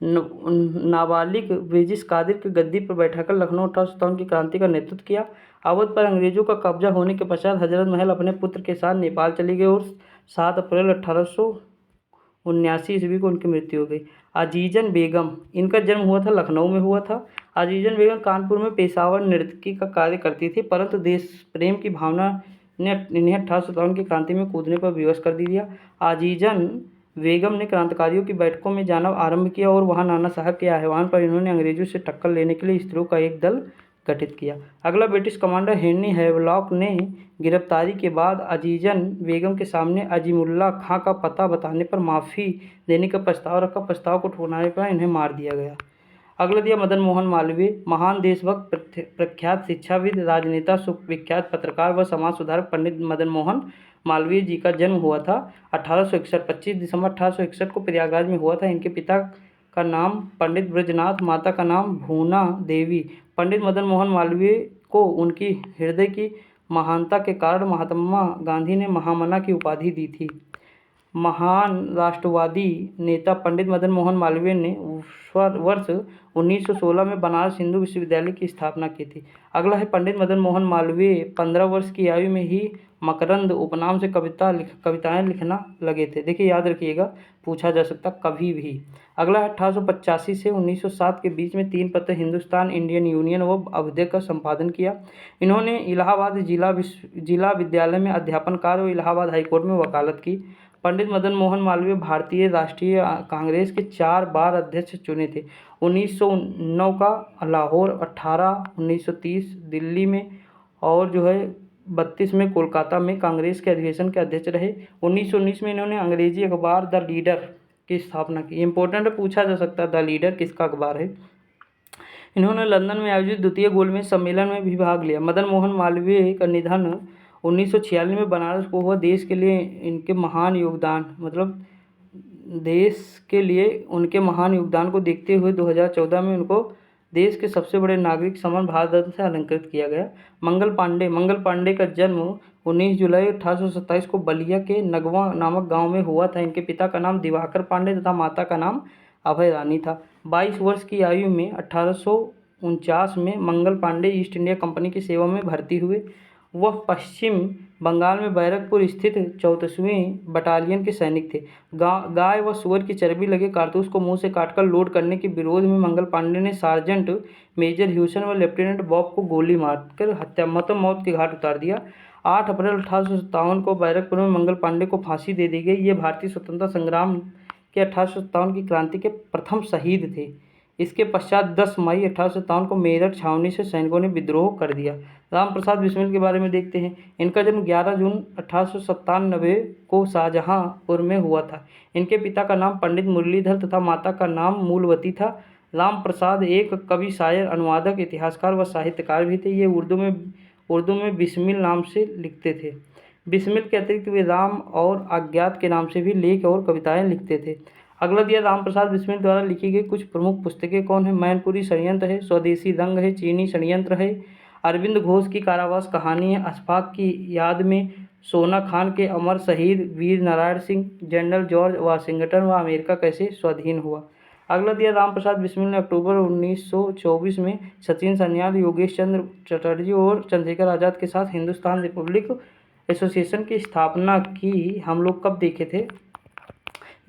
नाबालिग ब्रिजिश कादिर की गद्दी पर बैठाकर लखनऊ 1857 की क्रांति का नेतृत्व किया। अवध पर अंग्रेजों का कब्जा होने के पश्चात हजरत महल अपने पुत्र के साथ नेपाल चली गई और 7 अप्रैल 1879 ईस्वी को उनकी मृत्यु हो गई। अजीजन बेगम, इनका जन्म हुआ था लखनऊ में हुआ था। अजीजन बेगम कानपुर में पेशावर नर्तकी का कार्य करती थी, परंतु देश प्रेम की भावना ने इन्हें 1857 की क्रांति में कूदने पर विवश कर दिया। अजीजन बेगम ने क्रांतिकारियों की बैठकों में जाना आरंभ किया और वहां नाना साहब के आह्वान पर इन्होंने अंग्रेजों से टक्कर लेने के लिए स्त्रियों का एक दल गठित किया। अगला ब्रिटिश कमांडर हेनरी हैवलॉक ने गिरफ्तारी के बाद अजीजन बेगम के सामने अजीमुल्ला खां का पता बताने पर माफ़ी देने का प्रस्ताव रखा। प्रस्ताव को ठुकराने पर इन्हें मार दिया गया। अगला दिया मदन मोहन मालवीय, महान देशभक्त, प्रख्यात शिक्षाविद, राजनेता, सुविख्यात पत्रकार व समाज सुधारक पंडित मदन मोहन मालवीय जी का जन्म हुआ था 1861, 25 दिसंबर 1861 को प्रयागराज में हुआ था। इनके पिता का नाम पंडित ब्रजनाथ, माता का नाम भूना देवी। पंडित मदन मोहन मालवीय को उनकी हृदय की महानता के कारण महात्मा गांधी ने महामना की उपाधि दी थी। महान राष्ट्रवादी नेता पंडित मदन मोहन मालवीय ने वर्ष 1916 में बनारस हिंदू विश्वविद्यालय की स्थापना की थी। अगला है पंडित मदन मोहन मालवीय 15 वर्ष की आयु में ही मकरंद उपनाम से कविताएं लिखना लगे थे। देखिए, याद रखिएगा, पूछा जा सकता कभी भी। अगला है 1885 से 1907 के बीच में 3 पत्र हिंदुस्तान इंडियन यूनियन व अभ्युदय का संपादन किया। इन्होंने इलाहाबाद जिला विद्यालय में अध्यापन कार्य और इलाहाबाद हाईकोर्ट में वकालत की। पंडित मदन मोहन मालवीय भारतीय राष्ट्रीय कांग्रेस के 4 बार अध्यक्ष चुने थे। 1909 का लाहौर, 18 1930 दिल्ली में और जो है 32 में कोलकाता में कांग्रेस के अधिवेशन के अध्यक्ष रहे। 1919 में इन्होंने अंग्रेजी अखबार द लीडर की स्थापना की। इंपॉर्टेंट पूछा जा सकता है द लीडर किसका अखबार है। इन्होंने लंदन में आयोजित द्वितीय गोलमेज सम्मेलन में भी भाग लिया। मदन मोहन मालवीय का निधन 1946 में बनारस को हुआ। देश के लिए इनके महान योगदान देश के लिए उनके महान योगदान को देखते हुए 2014 में उनको देश के सबसे बड़े नागरिक सम्मान भारत रत्न से अलंकृत किया गया। मंगल पांडे का जन्म 19 जुलाई 1827 को बलिया के नगवा नामक गांव में हुआ था। इनके पिता का नाम दिवाकर पांडे तथा माता का नाम अभय रानी था। 22 वर्ष की आयु में 1849 में Mangal Pandey east India company की सेवा में भर्ती हुए। वह पश्चिम बंगाल में बैरकपुर स्थित 34वीं बटालियन के सैनिक थे। गाय व सुअर की चर्बी लगे कारतूस को मुंह से काटकर लोड करने के विरोध में मंगल पांडे ने सार्जेंट मेजर ह्यूसन व लेफ्टिनेंट बॉब को गोली मारकर मौत के घाट उतार दिया। 8 अप्रैल 1857 को बैरकपुर में मंगल पांडे को फांसी दे दी गई। ये भारतीय स्वतंत्रता संग्राम के 1857 की क्रांति के प्रथम शहीद थे। इसके पश्चात 10 मई 1857 को मेरठ छावनी से सैनिकों ने विद्रोह कर दिया। राम प्रसाद बिस्मिल के बारे में देखते हैं। इनका जन्म 11 जून 1897 को शाहजहांपुर में हुआ था। इनके पिता का नाम पंडित मुरलीधर तथा माता का नाम मूलवती था। राम प्रसाद एक कवि, शायर, अनुवादक, इतिहासकार व साहित्यकार भी थे। ये उर्दू में बिस्मिल नाम से लिखते थे। बिस्मिल के अतिरिक्त वे राम और अज्ञात के नाम से भी लेख और कविताएं लिखते थे। अगला दिया राम प्रसाद बिस्मिल द्वारा लिखी गई कुछ प्रमुख पुस्तकें कौन है। मैनपुरी षड्यंत्र है, स्वदेशी रंग है, चीनी षड्यंत्र है, अरविंद घोष की कारावास कहानी है, अशफाक की याद में, सोना खान के अमर शहीद, Veer Narayan Singh, general George Washington व अमेरिका कैसे स्वाधीन हुआ। अगला दिया राम प्रसाद बिस्मिल ने अक्टूबर 1924 में सचिन सन्याल, योगेश चंद्र चटर्जी और चंद्रशेखर आज़ाद के साथ हिंदुस्तान रिपब्लिक एसोसिएशन की स्थापना की। हम लोग कब देखे थे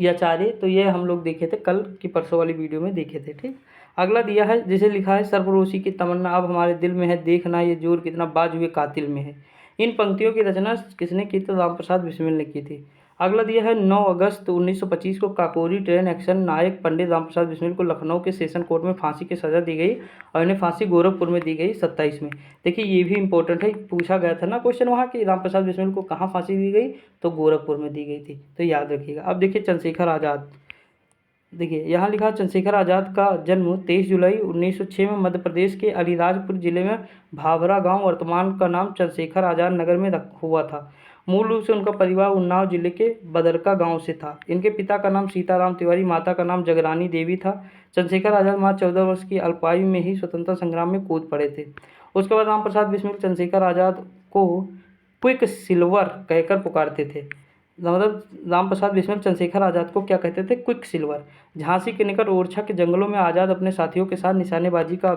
ये आचार्य, तो ये हम लोग देखे थे कल की परसों वाली वीडियो में देखे थे। ठीक, अगला दिया है जिसे लिखा है सरफरोशी की तमन्ना अब हमारे दिल में है, देखना ये जोर कितना बाज हुए कातिल में है। इन पंक्तियों की रचना किसने की? तो राम प्रसाद बिस्मिल ने की थी। अगला दिया है 9 अगस्त 1925 को काकोरी ट्रेन एक्शन नायक पंडित राम प्रसाद बिस्मिल को लखनऊ के सेशन कोर्ट में फांसी की सजा दी गई और इन्हें फांसी गोरखपुर में दी गई 27 में। देखिए, ये भी इंपॉर्टेंट है, पूछा गया था ना क्वेश्चन वहाँ कि राम प्रसाद बिस्मिल को कहाँ फांसी दी गई, तो गोरखपुर में दी गई थी, तो याद रखिएगा। अब देखिए चंद्रशेखर आज़ाद, देखिए यहाँ लिखा चंद्रशेखर आज़ाद का जन्म 23 जुलाई 1906 में मध्य प्रदेश के अलीराजपुर जिले में भाभरा गांव, वर्तमान का नाम चंद्रशेखर आज़ाद नगर में हुआ था। मूल रूप से उनका परिवार उन्नाव जिले के बदरका गांव से था। इनके पिता का नाम सीताराम तिवारी, माता का नाम जगरानी देवी था। चंद्रशेखर आज़ाद मात्र 14 वर्ष की अल्पायु में ही स्वतंत्रता संग्राम में कूद पड़े थे। उसके बाद रामप्रसाद बिस्मिल चंद्रशेखर आज़ाद को क्विक सिल्वर कहकर पुकारते थे। मतलब रामप्रसाद बिस्मिल चंद्रशेखर आज़ाद को क्या कहते थे? Quick silver. झांसी के निकट ओरछा के जंगलों में आज़ाद अपने साथियों के साथ निशानेबाजी का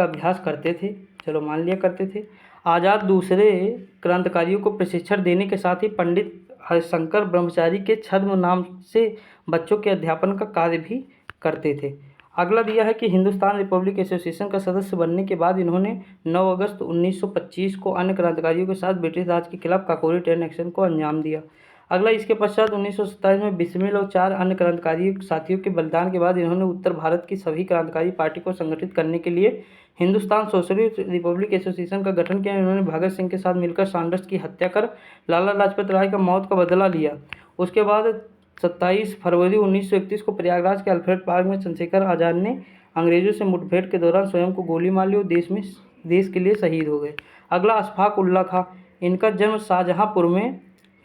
अभ्यास करते थे। चलो मान लिया करते थे। आज़ाद दूसरे क्रांतिकारियों को प्रशिक्षण देने के साथ ही पंडित हरिशंकर ब्रह्मचारी के छद्म नाम से बच्चों के अध्यापन का कार्य भी करते थे। अगला दिया है कि हिंदुस्तान रिपब्लिक एसोसिएशन का सदस्य बनने के बाद इन्होंने 9 अगस्त 1925 को अन्य क्रांतिकारियों के साथ ब्रिटिश राज के खिलाफ काकोरी ट्रेन एक्शन को अंजाम दिया। अगला इसके पश्चात 1927 में बिस्मिल और 4 अन्य क्रांतिकारी साथियों के बलिदान के बाद इन्होंने उत्तर भारत की सभी क्रांतिकारी पार्टी को संगठित करने के लिए हिंदुस्तान सोशलिस्ट रिपब्लिक एसोसिएशन का गठन किया। इन्होंने भगत सिंह के साथ मिलकर सैंडर्स की हत्या कर लाला लाजपत राय का मौत का बदला लिया। उसके बाद 27 फरवरी 1931 को प्रयागराज के अल्फ्रेड पार्क में चंद्रशेखर आज़ाद ने अंग्रेजों से मुठभेड़ के दौरान स्वयं को गोली मार ली और देश के लिए शहीद हो गए। अगला अशफाक उल्ला खां। इनका जन्म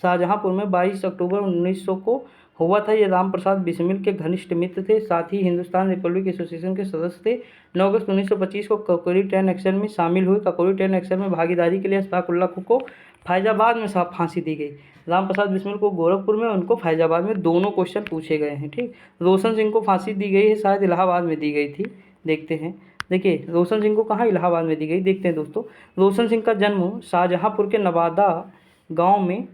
शाहजहांपुर में 22 अक्टूबर 1900 को हुआ था। ये रामप्रसाद बिस्मिल के घनिष्ठ मित्र थे, साथ ही हिंदुस्तान रिपब्लिक एसोसिएशन के सदस्य थे। 9 अगस्त 1925 को काकोरी ट्रेन एक्शन में शामिल हुए। काकोरी ट्रेन एक्शन में भागीदारी के लिए अशफाक उल्ला खां को फैजाबाद में फांसी दी गई। रामप्रसाद बिस्मिल को गोरखपुर में, उनको फैजाबाद में। दोनों क्वेश्चन पूछे गए हैं। ठीक। रोशन सिंह को फांसी दी गई है, शायद इलाहाबाद में दी गई थी। देखते हैं। देखिए रोशन सिंह को कहाँ इलाहाबाद में दी गई, देखते हैं दोस्तों। रोशन सिंह का जन्म शाहजहांपुर के नवादा गांव में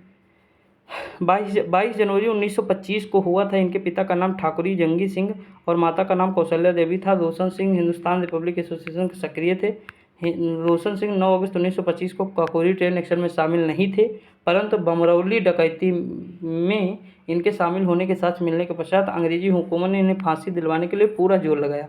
22 जनवरी 1925 को हुआ था। इनके पिता का नाम ठाकुरी जंगी सिंह और माता का नाम कौशल्या देवी था। रोशन सिंह हिंदुस्तान रिपब्लिक एसोसिएशन के सक्रिय थे। रोशन सिंह 9 अगस्त 1925 को काकोरी ट्रेन एक्शन में शामिल नहीं थे, परंतु बमरौली डकैती में इनके शामिल होने के साथ मिलने के पश्चात अंग्रेजी हुकूमत ने इन्हें फांसी दिलवाने के लिए पूरा जोर लगाया।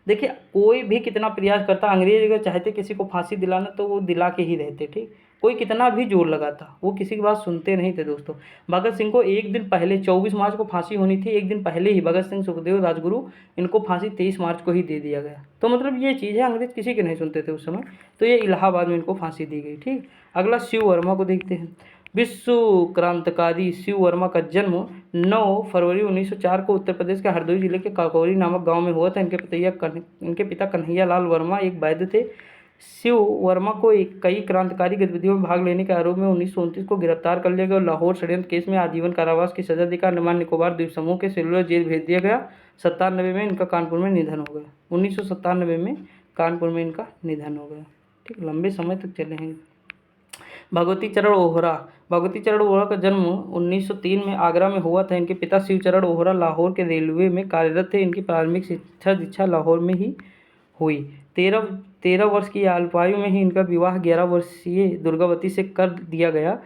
देखिए कोई भी कितना प्रयास करता, अंग्रेज अगर चाहते किसी को फांसी दिलाना तो वो दिला के ही रहते। ठीक। कोई कितना भी जोर लगाता, वो किसी की बात सुनते नहीं थे दोस्तों। भगत सिंह को एक दिन पहले 24 मार्च को फांसी होनी थी, एक दिन पहले ही भगत सिंह, सुखदेव, राजगुरु, इनको फांसी 23 मार्च को ही दे दिया गया। तो मतलब ये चीज़ है, अंग्रेज किसी के नहीं सुनते थे उस समय, तो ये इलाहाबाद में इनको फांसी दी गई। ठीक। अगला शिव वर्मा को देखते हैं। विश्व क्रांतिकारी शिव वर्मा का जन्म 9 फरवरी 1904 को उत्तर प्रदेश के हरदोई जिले के काकोरी नामक गांव में हुआ था। इनके पिता कन्हैया लाल वर्मा एक वैद्य थे। शिव वर्मा को कई क्रांतिकारी गतिविधियों में भाग लेने के आरोप में 1929 को गिरफ्तार कर लिया गया और लाहौर षड्यंत्र केस में आजीवन कारावास की सजा देकर अंडमान निकोबार द्वीप समूह के सेलुलर जेल भेज दिया गया। 97 में इनका कानपुर में निधन हो गया। 1997 में कानपुर में इनका निधन हो गया। ठीक। लंबे समय तक चले हैं। भगवती चरण ओहरा का जन्म 1903 में आगरा में हुआ था। इनके पिता शिवचरण ओहरा लाहौर के रेलवे में कार्यरत थे। इनकी प्रारंभिक शिक्षा दीक्षा लाहौर में ही हुई। 13 वर्ष की अल्पायु में ही इनका विवाह 11 वर्षीय दुर्गावती से कर दिया गया।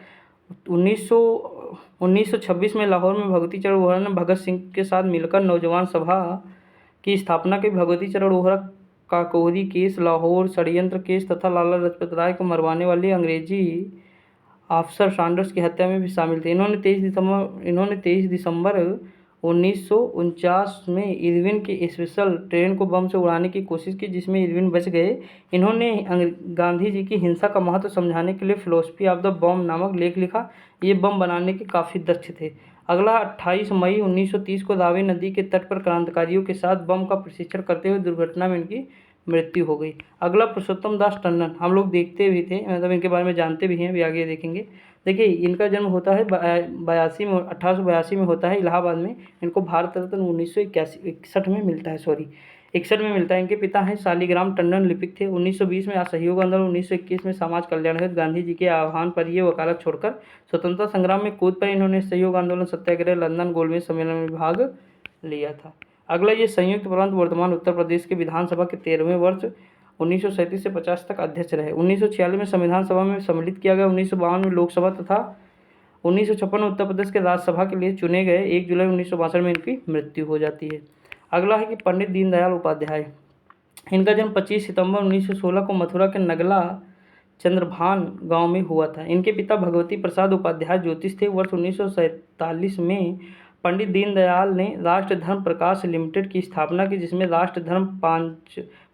1926 में लाहौर में भगवती चरण ओहरा ने भगत सिंह के साथ मिलकर नौजवान सभा की स्थापना की। भगवती चरण ओहरा काकोरी केस, लाहौर षड्यंत्र केस तथा लाला लाजपत राय को मरवाने वाले अंग्रेजी अफसर सैंडर्स की हत्या में भी शामिल थे। इन्होंने 23 दिसंबर 1949 में इरविन की स्पेशल ट्रेन को बम से उड़ाने की कोशिश की, जिसमें इरविन बच गए। इन्होंने गांधी जी की हिंसा का महत्व समझाने के लिए फिलोसफी ऑफ द बम नामक लेख लिखा। ये बम बनाने के काफ़ी दक्ष थे। अगला 28 मई 1930 को रावी नदी के तट पर क्रांतिकारियों के साथ बम का प्रशिक्षण करते हुए दुर्घटना में इनकी मृत्यु हो गई। अगला पुरुषोत्तम दास टंडन, हम लोग देखते भी थे, मतलब इनके बारे में जानते भी हैं, अभी आगे देखेंगे। देखिए इनका जन्म होता है 1882 में होता है इलाहाबाद में। इनको भारत रत्न 1961 में मिलता है, 61 में मिलता है। इनके पिता हैं शालिग्राम टंडन लिपिक थे। 1920 में असहयोग आंदोलन, 1921 में समाज कल्याण हेतु गांधी जी के आह्वान पर ये वकालत छोड़कर स्वतंत्रता संग्राम में कूद पर इन्होंने सहयोग आंदोलन, सत्याग्रह, लंदन गोलमेज सम्मेलन में भाग लिया था। अगला ये संयुक्त परंतु वर्तमान उत्तर प्रदेश के विधानसभा के 13वें वर्ष 1937 से 50 तक अध्यक्ष रहे। 1946 में संविधान सभा में सम्मिलित किया गया। 1952 में लोकसभा तथा 1956 में उत्तर प्रदेश के राज्यसभा के लिए चुने गए। 1 जुलाई 1962 में इनकी मृत्यु हो जाती है। अगला है कि पंडित दीनदयाल उपाध्याय। इनका जन्म 25 सितंबर 1916 को मथुरा के नगला चंद्रभान गांव में हुआ था। इनके पिता भगवती प्रसाद उपाध्याय ज्योतिष थे। वर्ष 1947 में पंडित दीनदयाल ने राष्ट्र धर्म प्रकाश लिमिटेड की स्थापना की, जिसमें राष्ट्र धर्म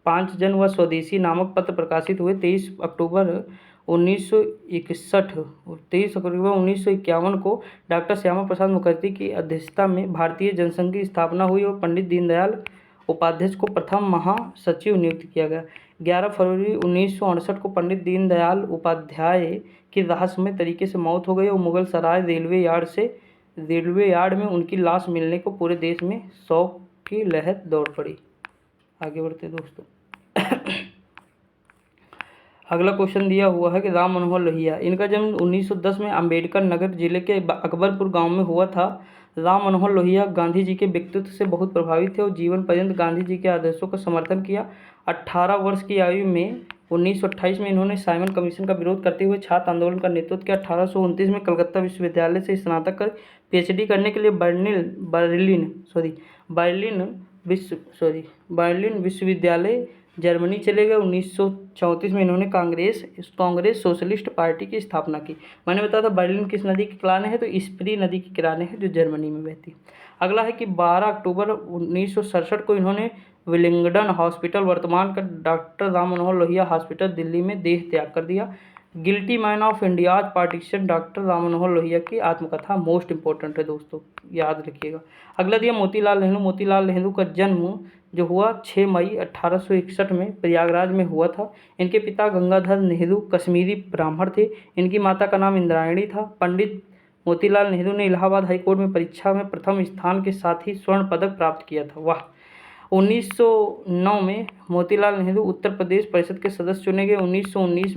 5 जन व स्वदेशी नामक पत्र प्रकाशित हुए। 23 अक्टूबर 1961 और 23 अक्टूबर 1951 को डॉक्टर श्यामा प्रसाद मुखर्जी की अध्यक्षता में भारतीय जनसंघ की स्थापना हुई और पंडित दीनदयाल उपाध्याय को प्रथम महासचिव नियुक्त किया गया। 11 फरवरी 1968 को पंडित दीनदयाल उपाध्याय की रहस्यमय तरीके से मौत हो गई और मुगल सराय रेलवे यार्ड में उनकी लाश मिलने को पूरे देश में शोक की लहर दौड़ पड़ी। आगे बढ़ते दोस्तों। अगला क्वेश्चन दिया हुआ है कि राम मनोहर लोहिया, इनका जन्म 1910 में अंबेडकर नगर जिले के अकबरपुर गांव में हुआ था। राम मनोहर लोहिया गांधी जी के व्यक्तित्व से बहुत प्रभावित थे और जीवन पर्यंत गांधी जी के आदर्शों का समर्थन किया। 18 वर्ष की आयु में 1928 में इन्होंने साइमन कमीशन का विरोध करते हुए छात्र आंदोलन का नेतृत्व किया। 1829 में कलकत्ता विश्वविद्यालय से स्नातक कर PhD करने के लिए बर्लिन विश्वविद्यालय जर्मनी चले गए। 1934 में इन्होंने कांग्रेस सोशलिस्ट पार्टी की स्थापना की। मैंने बताया था बर्लिन किस नदी के किनारे है, तो स्प्री नदी के किनारे है जो जर्मनी में बहती है। अगला है कि 12 अक्टूबर 1967 को इन्होंने विलिंगडन हॉस्पिटल, वर्तमान का डॉक्टर राम मनोहर लोहिया हॉस्पिटल, दिल्ली में देह त्याग कर दिया। Guilty man of India's partition, doctor Ram Manohar Lohia की आत्मकथा मोस्ट इंपॉर्टेंट है दोस्तों, याद रखिएगा। अगला दिया मोतीलाल नेहरू। मोतीलाल नेहरू का जन्म जो हुआ 6 मई 1861 में प्रयागराज में हुआ था। इनके पिता गंगाधर नेहरू कश्मीरी ब्राह्मण थे। इनकी माता का नाम इंद्रायणी था। पंडित मोतीलाल नेहरू ने इलाहाबाद हाईकोर्ट में परीक्षा में प्रथम स्थान के साथ ही स्वर्ण पदक प्राप्त किया था। वाह। 1909 में मोतीलाल नेहरू उत्तर प्रदेश परिषद के सदस्य चुने गए। 1919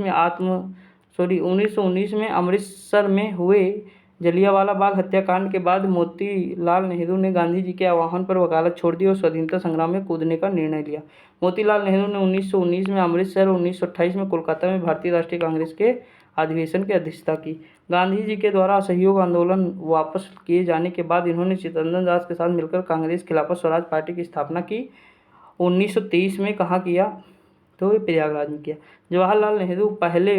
में अमृतसर में हुए जलियांवाला बाग हत्याकांड के बाद मोतीलाल नेहरू ने गांधी जी के आह्वान पर वकालत छोड़ दी और स्वाधीनता संग्राम में कूदने का निर्णय लिया। मोतीलाल नेहरू ने 1919 में अमृतसर और 1928 में कोलकाता में भारतीय राष्ट्रीय कांग्रेस के अधिवेशन की अध्यक्षता की। गांधी जी के द्वारा असहयोग आंदोलन वापस किए जाने के बाद इन्होंने चित्तरंजन दास के साथ मिलकर कांग्रेस खिलाफत स्वराज पार्टी की स्थापना की। 1923 में कहाँ किया, तो ये प्रयागराज में किया। जवाहरलाल नेहरू पहले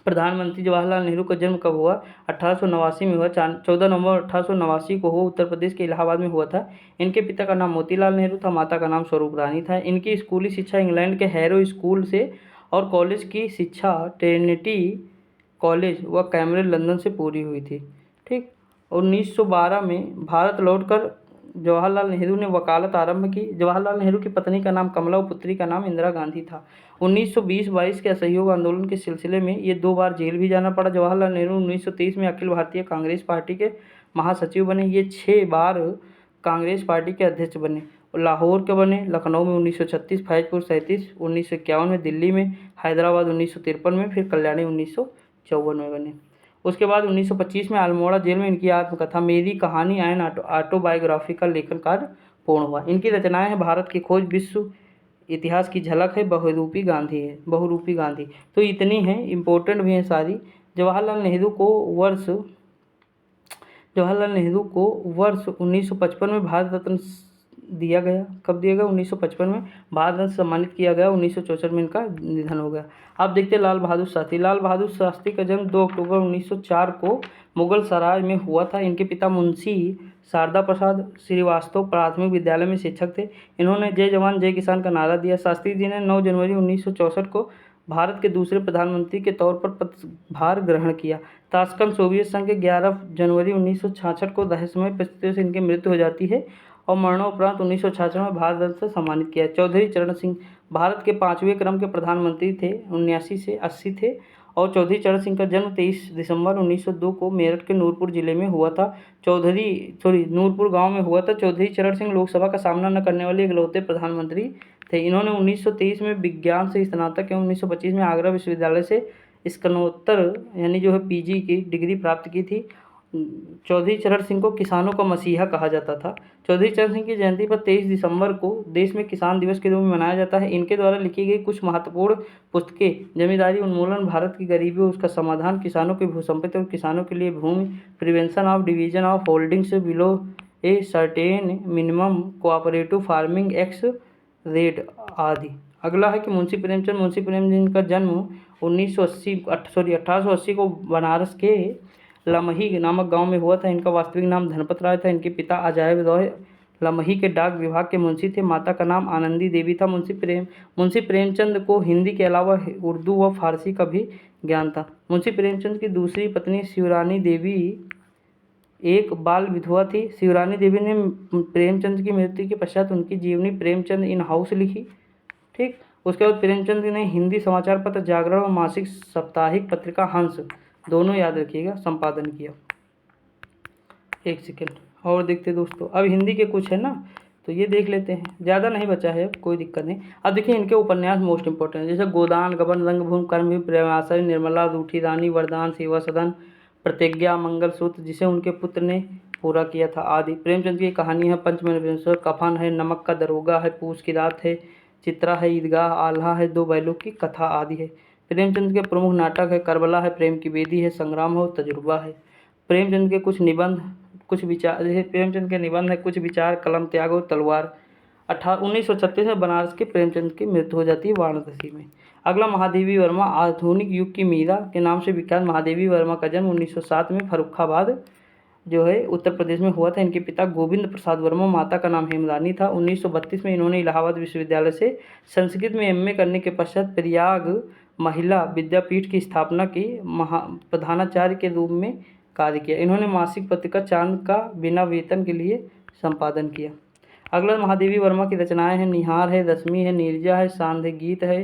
प्रधानमंत्री। जवाहरलाल नेहरू का जन्म कब हुआ, 1889 में हुआ। 14 नवंबर 1889 को हुआ, उत्तर प्रदेश के इलाहाबाद में हुआ था। इनके पिता का नाम मोतीलाल नेहरू था, माता का नाम स्वरूप रानी था। इनकी स्कूली शिक्षा इंग्लैंड के हैरो स्कूल से और कॉलेज की शिक्षा ट्रिनिटी कॉलेज व कैम्ब्रिज लंदन से पूरी हुई थी। ठीक। 1912 में भारत लौटकर जवाहरलाल नेहरू ने वकालत आरंभ की। जवाहरलाल नेहरू की पत्नी का नाम कमला और पुत्री का नाम इंदिरा गांधी था। 1920-22 के असहयोग आंदोलन के सिलसिले में ये 2 बार जेल भी जाना पड़ा। जवाहरलाल नेहरू 1923 में अखिल भारतीय कांग्रेस पार्टी के महासचिव बने। ये 6 बार कांग्रेस पार्टी के अध्यक्ष बने। लाहौर के बने, लखनऊ में 1936, फैजपुर 37, 1951 में दिल्ली में, हैदराबाद 1953 में, फिर कल्याणी 1954 में बने। उसके बाद 1925 में अल्मोड़ा जेल में इनकी आत्मकथा मेरी कहानी एंड ऑटोबायोग्राफी का लेखन कार्य पूर्ण हुआ। इनकी रचनाएं हैं भारत की खोज, विश्व इतिहास की झलक है, बहुरूपी गांधी। तो इतनी हैं, इम्पोर्टेंट भी हैं सारी। जवाहरलाल नेहरू को वर्ष 1955 में भारत रत्न दिया गया। कब दिया गया, 1955 में भारत रत्न सम्मानित किया गया। 1964 में इनका निधन हो गया। अब देखते हैं लाल बहादुर शास्त्री। लाल बहादुर शास्त्री का जन्म 2 अक्टूबर 1904 को मुगल सराय में हुआ था। इनके पिता मुंशी शारदा प्रसाद श्रीवास्तव प्राथमिक विद्यालय में शिक्षक थे। इन्होंने जय जवान जय किसान का नारा दिया। शास्त्री जी ने 9 जनवरी 1964 को भारत के दूसरे प्रधानमंत्री के तौर पर पदभार ग्रहण किया। ताशकंद सोवियत संघ के 11 जनवरी 1966 को रहस्यमय परिस्थितियों से इनकी मृत्यु हो जाती है और मरणोपरांत 1966 में भारत रत्न से सम्मानित किया। चौधरी चरण सिंह भारत के 5वें क्रम के प्रधानमंत्री थे, 79 से 80 थे। और चौधरी चरण सिंह का जन्म 23 दिसंबर 1902 को मेरठ के नूरपुर जिले में हुआ था। नूरपुर गांव में हुआ था। चौधरी चरण सिंह लोकसभा का सामना न करने वाले इकलौते प्रधानमंत्री थे। इन्होंने 1923 में विज्ञान से स्नातक एवं 1925 में आगरा विश्वविद्यालय से स्नातकोत्तर यानी जो है PG की डिग्री प्राप्त की थी। चौधरी चरण सिंह को किसानों का मसीहा कहा जाता था। चौधरी चरण सिंह की जयंती पर 23 दिसंबर को देश में किसान दिवस के रूप में मनाया जाता है। इनके द्वारा लिखी गई कुछ महत्वपूर्ण पुस्तकें जमींदारी उन्मूलन, भारत की गरीबी और उसका समाधान, किसानों की भूसंपत्ति और किसानों के लिए भूमि, prevention of division of holdings below a certain minimum, cooperative farming एक्स रेट आदि। अगला है कि मुंशी प्रेमचंद का जन्म 1880 को बनारस के लमही नामक गांव में हुआ था। इनका वास्तविक नाम धनपत राय था। इनके पिता अजायब रॉय लमही के डाक विभाग के मुंशी थे। माता का नाम आनंदी देवी था। मुंशी प्रेमचंद को हिंदी के अलावा उर्दू व फारसी का भी ज्ञान था। मुंशी प्रेमचंद की दूसरी पत्नी शिवरानी देवी एक बाल विधवा थी। शिवरानी देवी ने प्रेमचंद की मृत्यु के पश्चात उनकी जीवनी प्रेमचंद इन हाउस लिखी। ठीक, उसके बाद प्रेमचंद ने हिंदी समाचार पत्र जागरण और मासिक साप्ताहिक पत्रिका हंस, दोनों याद रखिएगा, संपादन किया। एक सेकेंड और देखते दोस्तों। अब हिंदी के कुछ है ना, तो ये देख लेते हैं, ज़्यादा नहीं बचा है, कोई दिक्कत नहीं। अब देखिए इनके उपन्यास मोस्ट इंपॉर्टेंट है, जैसे गोदान, गबन, रंगभूमि, कर्मभूमि, प्रेमाश्रय, निर्मला, रूठी रानी, वरदान, सेवा सदन, प्रतिज्ञा, मंगलसूत्र, जिसे उनके पुत्र ने पूरा किया था, आदि। प्रेमचंद की कहानी है पंचमहल, कफन है, नमक का दरोगा है, पूस की रात है, चित्रा है, ईदगाह, आल्हा है, दो बैलों की कथा आदि है। प्रेमचंद के प्रमुख नाटक है करबला है, प्रेम की बेदी है, संग्राम है, तजुर्बा है। प्रेमचंद के कुछ निबंध, कुछ विचार, जैसे प्रेमचंद के निबंध है कुछ विचार, कलम, त्याग और तलवार। 1936 में बनारस के प्रेमचंद की मृत्यु हो जाती है वाराणसी में। अगला महादेवी वर्मा, आधुनिक युग की मीरा के नाम से विख्यात महादेवी वर्मा का जन्म 1907 में फर्रुखाबाद जो है उत्तर प्रदेश में हुआ था। इनके पिता गोविंद प्रसाद वर्मा, माता का नाम हेमरानी था। 1932 में इन्होंने इलाहाबाद विश्वविद्यालय से संस्कृत में एमए करने के पश्चात प्रयाग महिला विद्यापीठ की स्थापना की, प्रधानाचार्य के रूप में कार्य किया। इन्होंने मासिक पत्रिका चांद का बिना वेतन के लिए संपादन किया। अगला महादेवी वर्मा की रचनाएं हैं निहार है, रश्मि है, नीरजा है, सांध्य गीत है,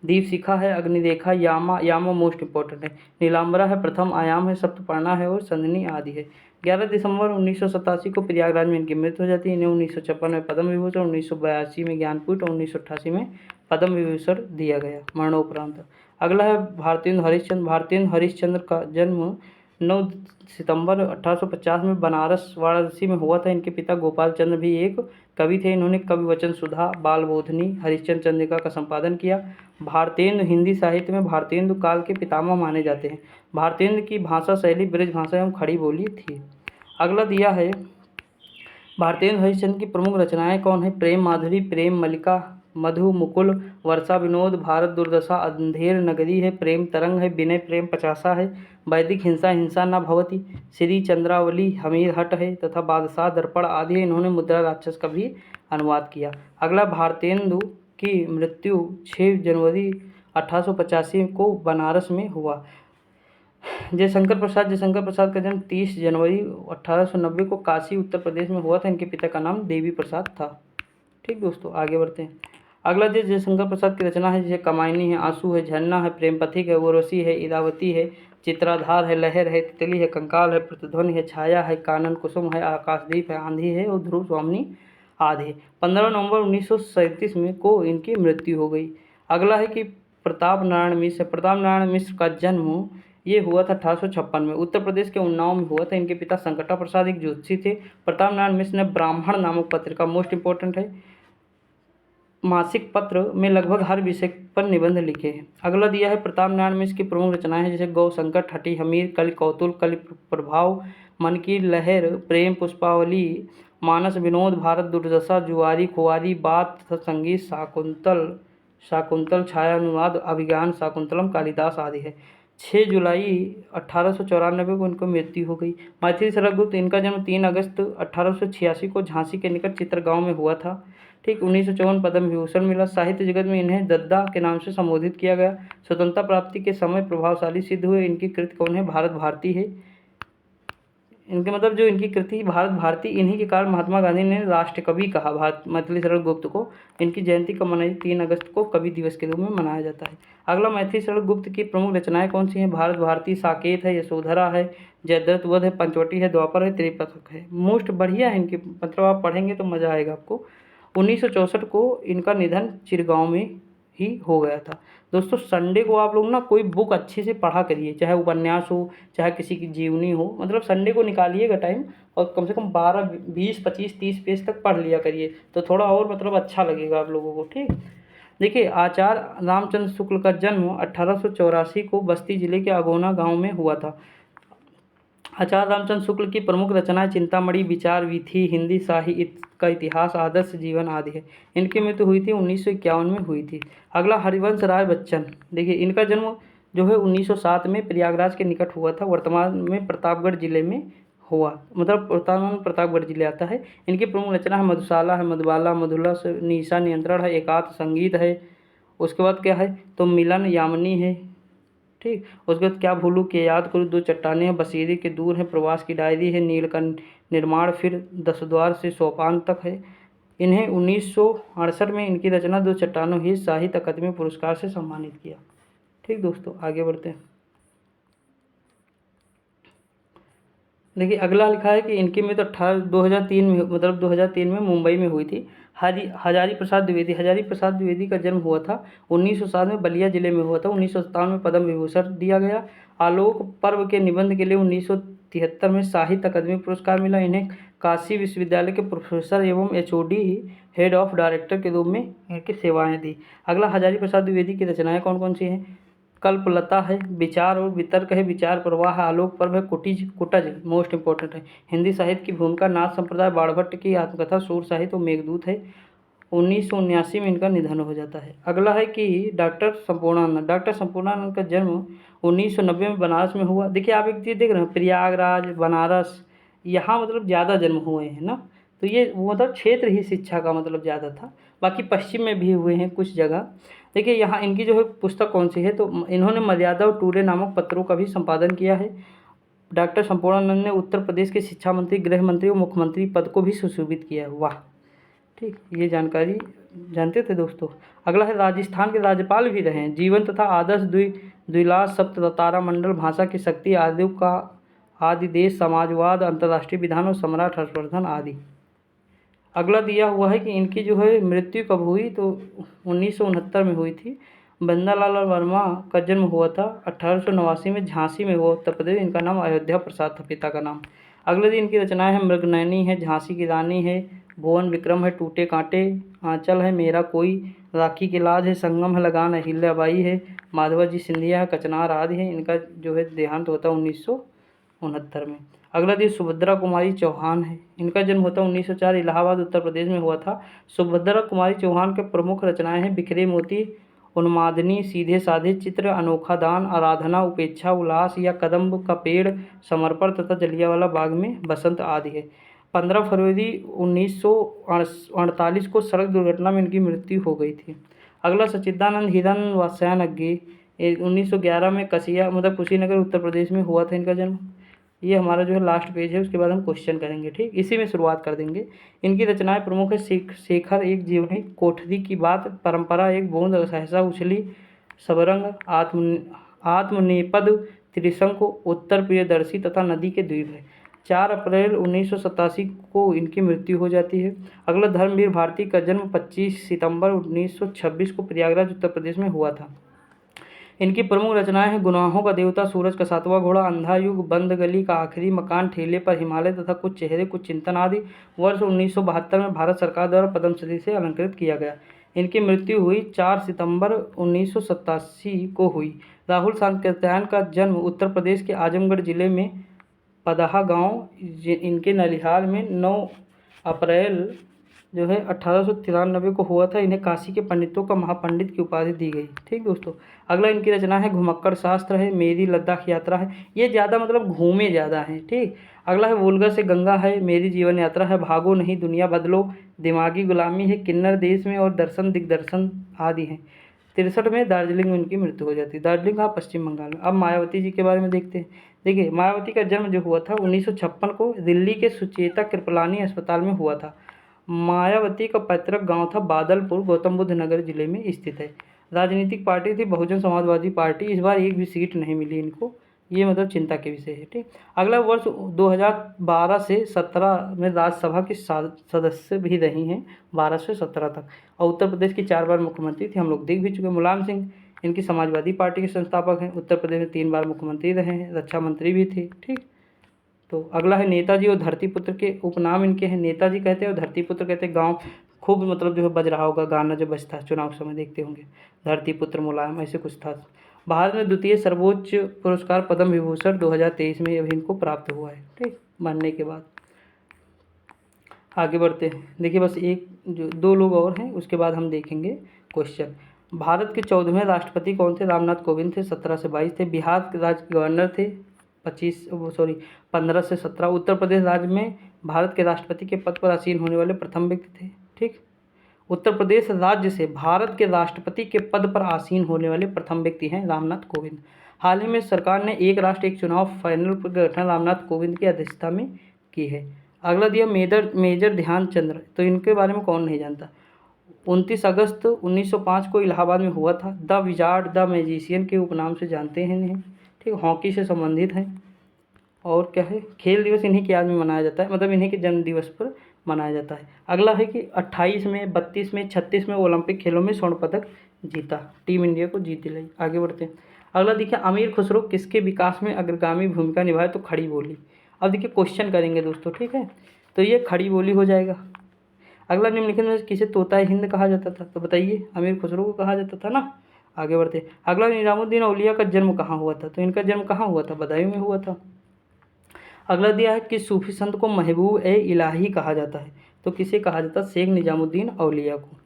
दीप शिखा है, अग्निदेखा, यामा मोस्ट इंपॉर्टेंट है, नीलांबरा है, प्रथम आयाम है, सप्तपर्णा है और संधनी आदि है। 11 दिसंबर 1987 को प्रयागराज में इनकी मृत्यु हो जाती है। इन्हें 1956 में पद्म विभूषण, 1982 में ज्ञानपीठ और 1988 में पद्म विभूषण दिया गया मरणोपरांत। अगला है भारतेंदु हरिश्चंद्र। भारतेंदु हरिश्चंद्र का जन्म 9 सितंबर 1850 में बनारस वाराणसी में हुआ था। इनके पिता गोपाल चंद्र भी एक कवि थे। इन्होंने कवि वचन सुधा, बाल बोधनी, हरिश्चंद्र चंद्रिका का संपादन किया। भारतेंदु हिंदी साहित्य में भारतेंदु काल के पितामह माने जाते हैं। भारतेंदु की भाषा शैली ब्रज भाषा एवं खड़ी बोली थी। अगला दिया है भारतेंदु हरिश्चंद्र की प्रमुख रचनाएं कौन है? प्रेम माधुरी, प्रेम मल्लिका, मधु मुकुल, वर्षा विनोद, भारत दुर्दशा, अंधेर नगरी है, प्रेम तरंग है, विनय प्रेम पचासा है, वैदिक हिंसा, हिंसा न भवती, श्री चंद्रावली, हमीर हट है तथा बादशाह दर्पण आदि है। इन्होंने मुद्रा राक्षस का भी अनुवाद किया। अगला भारतेंदु की मृत्यु 6 जनवरी 1885 को बनारस में हुआ। जयशंकर प्रसाद का जन्म 30 जनवरी 1890 को काशी उत्तर प्रदेश में हुआ था। इनके पिता का नाम देवी प्रसाद था। ठीक दोस्तों, आगे बढ़ते हैं। अगला जयशंकर प्रसाद की रचना है जैसे कमायनी है, आंसू है, झरना है, प्रेम पथिक है, उर्वशी है, इरावती है, चित्राधार है, लहर है, तितली है, कंकाल है, प्रतिध्वनि है, छाया है, कानन कुसुम है, आकाशदीप है, आंधी है और ध्रुव स्वामिनी आदि है। 15 नवंबर 1937 में को इनकी मृत्यु हो गई। अगला है कि प्रताप नारायण मिश्र। प्रताप नारायण मिश्र का जन्म ये हुआ था 1856 में, उत्तर प्रदेश के उन्नाव में हुआ था। इनके पिता संकटा प्रसाद एक ज्योतिषी थे। प्रताप नारायण मिश्र ने ब्राह्मण नामक पत्रिका, मोस्ट इंपॉर्टेंट है, मासिक पत्र में लगभग हर विषय पर निबंध लिखे हैं। अगला दिया है प्रताप नारायण मिश्र की प्रमुख रचनाएं हैं जैसे गौ संकट, हठी हमीर, कलि कौतुक, कलि प्रभाव, मन की लहर, प्रेम पुष्पावली, मानस विनोद, भारत दुर्दशा, जुआरी खुआरी, बात तथा संगीत, शाकुंतल, छाया अनुवाद, अभिज्ञान शाकुंतलम, कालिदास आदि है। 6 जुलाई 1894 को इनको मृत्यु हो गई। मैथिली शरद गुप्त, इनका जन्म 3 अगस्त 1886 को झांसी के निकट चित्रगांव में हुआ था। ठीक, 1954 पद्म विभूषण मिला। साहित्य जगत में इन्हें दद्दा के नाम से संबोधित किया गया। स्वतंत्रता प्राप्ति के समय प्रभावशाली सिद्ध हुए। इनकी कृति कौन है? भारत भारती है। इनके मतलब जो इनकी कृति भारत भारती, इन्हीं के कारण महात्मा गांधी ने राष्ट्र कवि कहा भारत मैथिली शरण गुप्त को। इनकी जयंती कब मनाई? 3 अगस्त को कवि दिवस के रूप में मनाया जाता है। अगला मैथिली शरण गुप्त की प्रमुख रचनाएं कौन सी हैं? भारत भारती, साकेत है, यशोधरा है, जयद्रथ वध है, पंचवटी है, द्वापर है, त्रिपिटक है। मोस्ट बढ़िया है इनकी, मतलब आप पढ़ेंगे तो मजा आएगा आपको। 1964 को इनका निधन चिरगांव में ही हो गया था। दोस्तों संडे को आप लोग ना कोई बुक अच्छी से पढ़ा करिए, चाहे उपन्यास हो, चाहे किसी की जीवनी हो, मतलब संडे को निकालिएगा टाइम और कम से कम 12, 20, 25, 30 पेज तक पढ़ लिया करिए, तो थोड़ा और मतलब अच्छा लगेगा आप लोगों को। ठीक, देखिए आचार्य रामचंद्र शुक्ल का जन्म 1884 को बस्ती जिले के अगोना गाँव में हुआ था। आचार्य रामचंद्र शुक्ल की प्रमुख रचनाएं चिंतामणि, विचार वीथी, हिंदी साहित्य का इतिहास, आदर्श जीवन आदि है। इनकी मृत्यु हुई थी 1951 में हुई थी। अगला हरिवंश राय बच्चन। देखिए इनका जन्म जो है 1907 में प्रयागराज के निकट हुआ था, वर्तमान में प्रतापगढ़ जिले में हुआ, मतलब प्रतापगढ़ जिले आता है। इनकी प्रमुख रचना है मधुशाला है, मधुबाला, मधुलस, निशा नियंत्रण है, एकांत संगीत है। उसके बाद क्या है, तो मिलन यामिनी है, ठीक। उसके बाद क्या भूलूं के याद करूँ, दो चट्टानें हैं, बसेरे के दूर है, प्रवास की डायरी है, नील का निर्माण, फिर दस द्वार से सोपान तक है। इन्हें 1968 में इनकी रचना दो चट्टानों ही साहित्य अकादमी पुरस्कार से सम्मानित किया। ठीक दोस्तों, आगे बढ़ते हैं। देखिए अगला लिखा है कि इनकी मृत्यु 2003 में, मतलब 2003 में मुंबई में हुई थी। हजारी प्रसाद द्विवेदी का जन्म हुआ था 1907 में, बलिया जिले में हुआ था। 1957 में पद्म विभूषण दिया गया। आलोक पर्व के निबंध के लिए 1973 में साहित्य अकादमी पुरस्कार मिला। इन्हें काशी विश्वविद्यालय के प्रोफेसर एवं HOD हेड ऑफ डायरेक्टर के रूप में इनकी सेवाएं दी। अगला हजारी प्रसाद द्विवेदी की रचनाएं कौन कौन सी हैं? कल्पलता है, विचार और वितर्क है, विचार प्रवाह है, आलोक पर्व है, कुटज मोस्ट इंपॉर्टेंट है, हिंदी साहित्य की भूमिका, नाथ संप्रदाय, बाणभट्ट की आत्मकथा, सूर साहित्य और मेघदूत है। 1979 में इनका निधन हो जाता है। अगला है कि डॉक्टर संपूर्णानंद का जन्म 1990 में बनारस में हुआ। देखिए आप एक चीज़ देख रहे हैं, प्रयागराज, बनारस, यहाँ मतलब ज़्यादा जन्म हुए हैं ना, तो ये मतलब क्षेत्र ही शिक्षा का मतलब ज़्यादा था। बाकी पश्चिम में भी हुए हैं कुछ जगह। देखिए यहाँ इनकी जो है पुस्तक कौन सी है, तो इन्होंने मर्यादा और टूरे नामक पत्रों का भी संपादन किया है। डॉक्टर संपूर्णानंद ने उत्तर प्रदेश के शिक्षा मंत्री, गृह मंत्री और मुख्यमंत्री पद को भी सुशोभित किया है। वाह, ठीक, ये जानकारी जानते थे दोस्तों। अगला है राजस्थान के राज्यपाल भी रहे हैं। जीवन तथा आदर्श द्विलास सप्त तारामंडल, भाषा की शक्ति, आदि का आदि देश, समाजवाद, अंतर्राष्ट्रीय विधान और सम्राट हर्षवर्धन आदि। अगला दिया हुआ है कि इनकी जो है मृत्यु कब हुई, तो 1969 में हुई थी। बंदालाल वर्मा का जन्म हुआ था 1889 में, झांसी में हुआ, उत्तर प्रदेश। इनका नाम अयोध्या प्रसाद था, पिता का नाम। अगले दिन इनकी रचनाएं हैं मृगनयनी है, झांसी की रानी है, भुवन विक्रम है, टूटे कांटे, आंचल है, मेरा कोई, राखी की लाज है, संगम है, लगान, अहिल्याबाई है, माधवाजी सिंधिया है, कचनार आदि है। इनका जो है देहांत होता है 1969 में। अगला दिन सुभद्रा कुमारी चौहान है। इनका जन्म होता है 1904, इलाहाबाद उत्तर प्रदेश में हुआ था। सुभद्रा कुमारी चौहान के प्रमुख रचनाएं हैं बिखरे मोती, उन्मादनी, सीधे साधे चित्र, अनोखा दान, आराधना, उपेक्षा, उल्लास या कदम्ब का पेड़, समर्पण तथा जलियांवाला बाग में बसंत आदि है। 15 फरवरी 1948 को सड़क दुर्घटना में इनकी मृत्यु हो गई थी। अगला सच्चिदानंद हिरन वात्स्यायन अग्गे, 1911 में कसिया, मतलब कुशीनगर उत्तर प्रदेश में हुआ था इनका जन्म। ये हमारा जो है लास्ट पेज है, उसके बाद हम क्वेश्चन करेंगे, ठीक, इसी में शुरुआत कर देंगे। इनकी रचनाएं प्रमुख है शेखर एक जीवनी, कोठरी की बात, परंपरा, एक बूंद, सहसा उछली, सबरंग, आत्मनेपद, त्रिशंकु, उत्तर प्रियदर्शी तथा नदी के द्वीप है। 4 अप्रैल 1987 को इनकी मृत्यु हो जाती है। अगला धर्मवीर भारती का जन्म 25 सितंबर 1926 को प्रयागराज उत्तर प्रदेश में हुआ था। इनकी प्रमुख रचनाएं हैं गुनाहों का देवता, सूरज का सातवां घोड़ा, अंधा युग, बंद गली का आखिरी मकान, ठेले पर हिमालय तथा कुछ चेहरे कुछ चिंतन आदि। वर्ष 1972 में भारत सरकार द्वारा पद्मश्री से अलंकृत किया गया। इनकी मृत्यु हुई 4 सितंबर 1987 को हुई। राहुल सांकृत्यायन का जन्म उत्तर प्रदेश के आजमगढ़ जिले में पदहा गांव, इनके नलिहाल में 9 अप्रैल जो है 1893 को हुआ था। इन्हें काशी के पंडितों का महापंडित की उपाधि दी गई। ठीक दोस्तों, अगला इनकी रचना है घुमक्कड़ शास्त्र है, मेरी लद्दाख यात्रा है। ये ज़्यादा मतलब घूमे ज़्यादा हैं, ठीक। अगला है वोल्गा से गंगा है, मेरी जीवन यात्रा है, भागो नहीं दुनिया बदलो, दिमागी गुलामी है, किन्नर देश में और दर्शन दिग्दर्शन आदि हैं। 63 में दार्जिलिंग में इनकी मृत्यु हो जाती है। दार्जिलिंग कहाँ, पश्चिम बंगाल में। अब मायावती जी के बारे में देखते हैं। देखिए मायावती का जन्म जो हुआ था 1956 को दिल्ली के सुचेता कृपलानी अस्पताल में हुआ था। मायावती का पैतृक गांव था बादलपुर, गौतम बुद्ध नगर जिले में स्थित है। राजनीतिक पार्टी थी बहुजन समाजवादी पार्टी। इस बार एक भी सीट नहीं मिली इनको, ये मतलब चिंता के विषय है, ठीक। अगला वर्ष 2012 से 17 में राज्यसभा की सदस्य भी रही हैं, 12 से 17 तक। और उत्तर प्रदेश की 4 बार मुख्यमंत्री थी, हम लोग देख भी चुके। मुलायम सिंह इनकी समाजवादी पार्टी के संस्थापक हैं। उत्तर प्रदेश में 3 बार मुख्यमंत्री रहे हैं, रक्षा मंत्री भी थे, ठीक। तो अगला है नेताजी और धरतीपुत्र के उपनाम इनके हैं। नेताजी कहते हैं और धरतीपुत्र कहते हैं। गांव खूब मतलब जो है बज रहा होगा, गाना जो बजता है चुनाव समय, देखते होंगे, धरतीपुत्र मुलायम, ऐसे कुछ था। भारत में द्वितीय सर्वोच्च पुरस्कार पद्म विभूषण 2023 में अभी इनको प्राप्त हुआ है, ठीक, मरने के बाद। आगे बढ़ते हैं। देखिए बस एक जो 2 लोग और हैं, उसके बाद हम देखेंगे क्वेश्चन। भारत के 14वें राष्ट्रपति कौन थे? रामनाथ कोविंद थे, 17 से 22 थे। बिहार के राज्य गवर्नर थे 15 से 17। उत्तर प्रदेश राज्य में भारत के राष्ट्रपति के पद पर आसीन होने वाले प्रथम व्यक्ति थे। ठीक, उत्तर प्रदेश राज्य से भारत के राष्ट्रपति के पद पर आसीन होने वाले प्रथम व्यक्ति हैं रामनाथ कोविंद। हाल ही में सरकार ने एक राष्ट्र एक चुनाव फाइनल पर गठन रामनाथ कोविंद की अध्यक्षता में की है। अगला दिया मेजर ध्यानचंद, तो इनके बारे में कौन नहीं जानता। 29 अगस्त 1905 को इलाहाबाद में हुआ था। द विजार्ड, द मैजिशियन के उपनाम से जानते हैं इन्हें। ठीक, हॉकी से संबंधित हैं। और क्या है, खेल दिवस इन्हीं की याद में मनाया जाता है, मतलब इन्हीं के जन्म दिवस पर मनाया जाता है। अगला है कि 28 में, 32 में, 36 में ओलंपिक खेलों में स्वर्ण पदक जीता, टीम इंडिया को जीत दिलाई। आगे बढ़ते हैं। अगला देखिए, अमीर खुसरो किसके विकास में अग्रगामी भूमिका निभाए, तो खड़ी बोली। अब देखिए क्वेश्चन करेंगे दोस्तों, ठीक है, तो ये खड़ी बोली हो जाएगा। अगला, निम्नलिखित में किसे तोता हिंद कहा जाता था, तो बताइए, अमीर खुसरो को कहा जाता था ना। आगे बढ़ते हैं। अगला, निजामुद्दीन औलिया का जन्म कहाँ हुआ था, तो इनका जन्म कहाँ हुआ था, बदायूं में हुआ था। अगला दिया है कि सूफी संत को महबूब ए इलाही कहा जाता है, तो किसे कहा जाता है, शेख निजामुद्दीन औलिया को।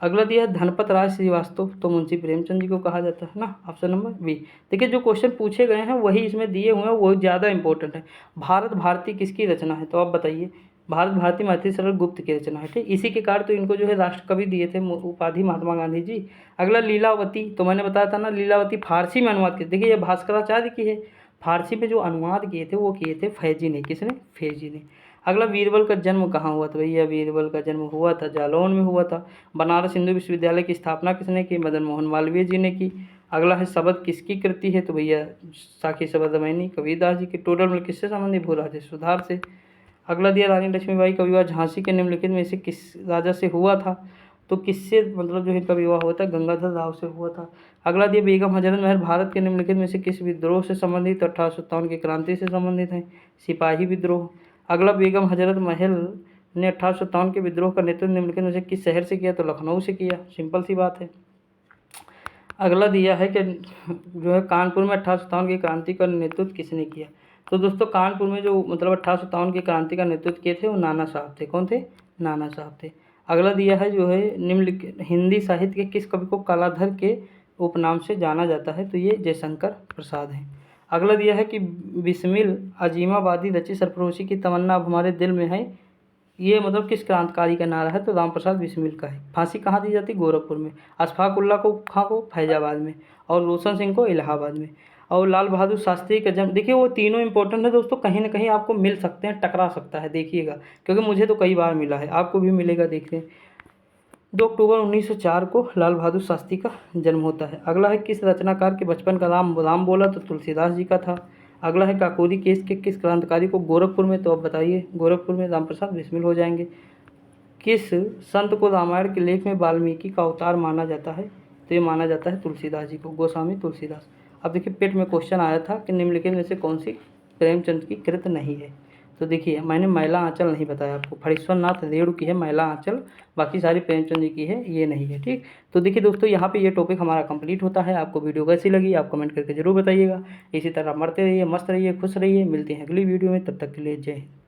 अगला दिया है धनपत राय श्रीवास्तव, तो मुंशी प्रेमचंद जी को कहा जाता है ना, ऑप्शन नंबर बी। देखिए जो क्वेश्चन पूछे गए हैं वही इसमें दिए हुए हैं, वो ज़्यादा इंपॉर्टेंट है। भारत भारती किसकी रचना है, तो आप बताइए। भारत भारती मातृ सरल गुप्त की रचना है। ठीक, इसी के कारण तो इनको जो है राष्ट्र कवि दिए थे उपाधि महात्मा गांधी जी। अगला लीलावती, तो मैंने बताया था ना, लीलावती फारसी में अनुवाद की। देखिए ये भास्कराचार्य की है, फारसी में जो अनुवाद किए थे वो किए थे फैजी ने। किसने, फैजी ने। अगला, बीरबल का जन्म कहाँ हुआ था, भैया बीरबल का जन्म हुआ था जालौन में हुआ था। बनारस हिंदू विश्वविद्यालय की स्थापना किसने की, मदन मोहन मालवीय जी ने की। अगला है शब्द किसकी कृति है, तो भैया साखी शबदमैनी कबीरदास जी की। टोटल में किससे संबंधित, भू राजेश सुधार से। अगला दिया, रानी लक्ष्मीबाई का विवाह झांसी के निम्नलिखित में से किस राजा से हुआ था, तो किससे, मतलब जो इनका विवाह हुआ था, गंगाधर राव से हुआ था। अगला दिया, बेगम हजरत महल भारत के निम्नलिखित में से किस विद्रोह से संबंधित, 1857 की क्रांति से संबंधित है, सिपाही विद्रोह। अगला, बेगम हजरत महल ने 1857 के विद्रोह का नेतृत्व निम्नलिखित में से किस शहर से किया, तो लखनऊ से किया, सिंपल सी बात है। अगला दिया है कि जो है कानपुर में 1857 की क्रांति का नेतृत्व किसने किया, तो दोस्तों कानपुर में जो मतलब 1857 की क्रांति का नेतृत्व किए थे वो नाना साहब थे। कौन थे, नाना साहब थे। अगला दिया है जो है निम्नलिखित हिंदी साहित्य के किस कवि को कलाधर के उपनाम से जाना जाता है, तो ये जयशंकर प्रसाद हैं। अगला दिया है कि बिस्मिल अजीमाबादी रची सरफरोशी की तमन्ना अब हमारे दिल में है, ये मतलब किस क्रांतिकारी का नारा है, तो राम प्रसाद बिस्मिल का है। फांसी कहाँ दी जाती, गोरखपुर में। अशफाक उल्लाह को खां को फैजाबाद में, और रोशन सिंह को इलाहाबाद में। और लाल बहादुर शास्त्री का जन्म, देखिए वो तीनों इंपॉर्टेंट है दोस्तों, कहीं ना कहीं आपको मिल सकते हैं, टकरा सकता है, देखिएगा, क्योंकि मुझे तो कई बार मिला है, आपको भी मिलेगा, देखिए। 2 अक्टूबर 1904 को लाल बहादुर शास्त्री का जन्म होता है। अगला है किस रचनाकार के बचपन का नाम राम बोला, तो तुलसीदास जी का था। अगला है काकोरी केस के किस क्रांतिकारी को गोरखपुर में, तो अब बताइए, गोरखपुर में राम प्रसाद बिस्मिल हो जाएंगे। किस संत को रामायण के लेख में वाल्मीकि का अवतार माना जाता है, तो ये माना जाता है तुलसीदास जी को, गोस्वामी तुलसीदास। अब देखिए पेट में क्वेश्चन आया था कि निम्नलिखित में से कौन सी प्रेमचंद की कृत नहीं है, तो देखिए मैंने मैला आंचल नहीं बताया आपको, फणीश्वर नाथ रेणु की है मैला आंचल, बाकी सारी प्रेमचंद जी की है, ये नहीं है। ठीक, तो देखिए दोस्तों यहाँ पे ये टॉपिक हमारा कंप्लीट होता है। आपको वीडियो कैसी लगी आप कमेंट करके जरूर बताइएगा। इसी तरह मरते रहिए, मस्त रहिए, खुश रहिए। मिलते हैं अगली वीडियो में, तब तक के लिए जय हिंद।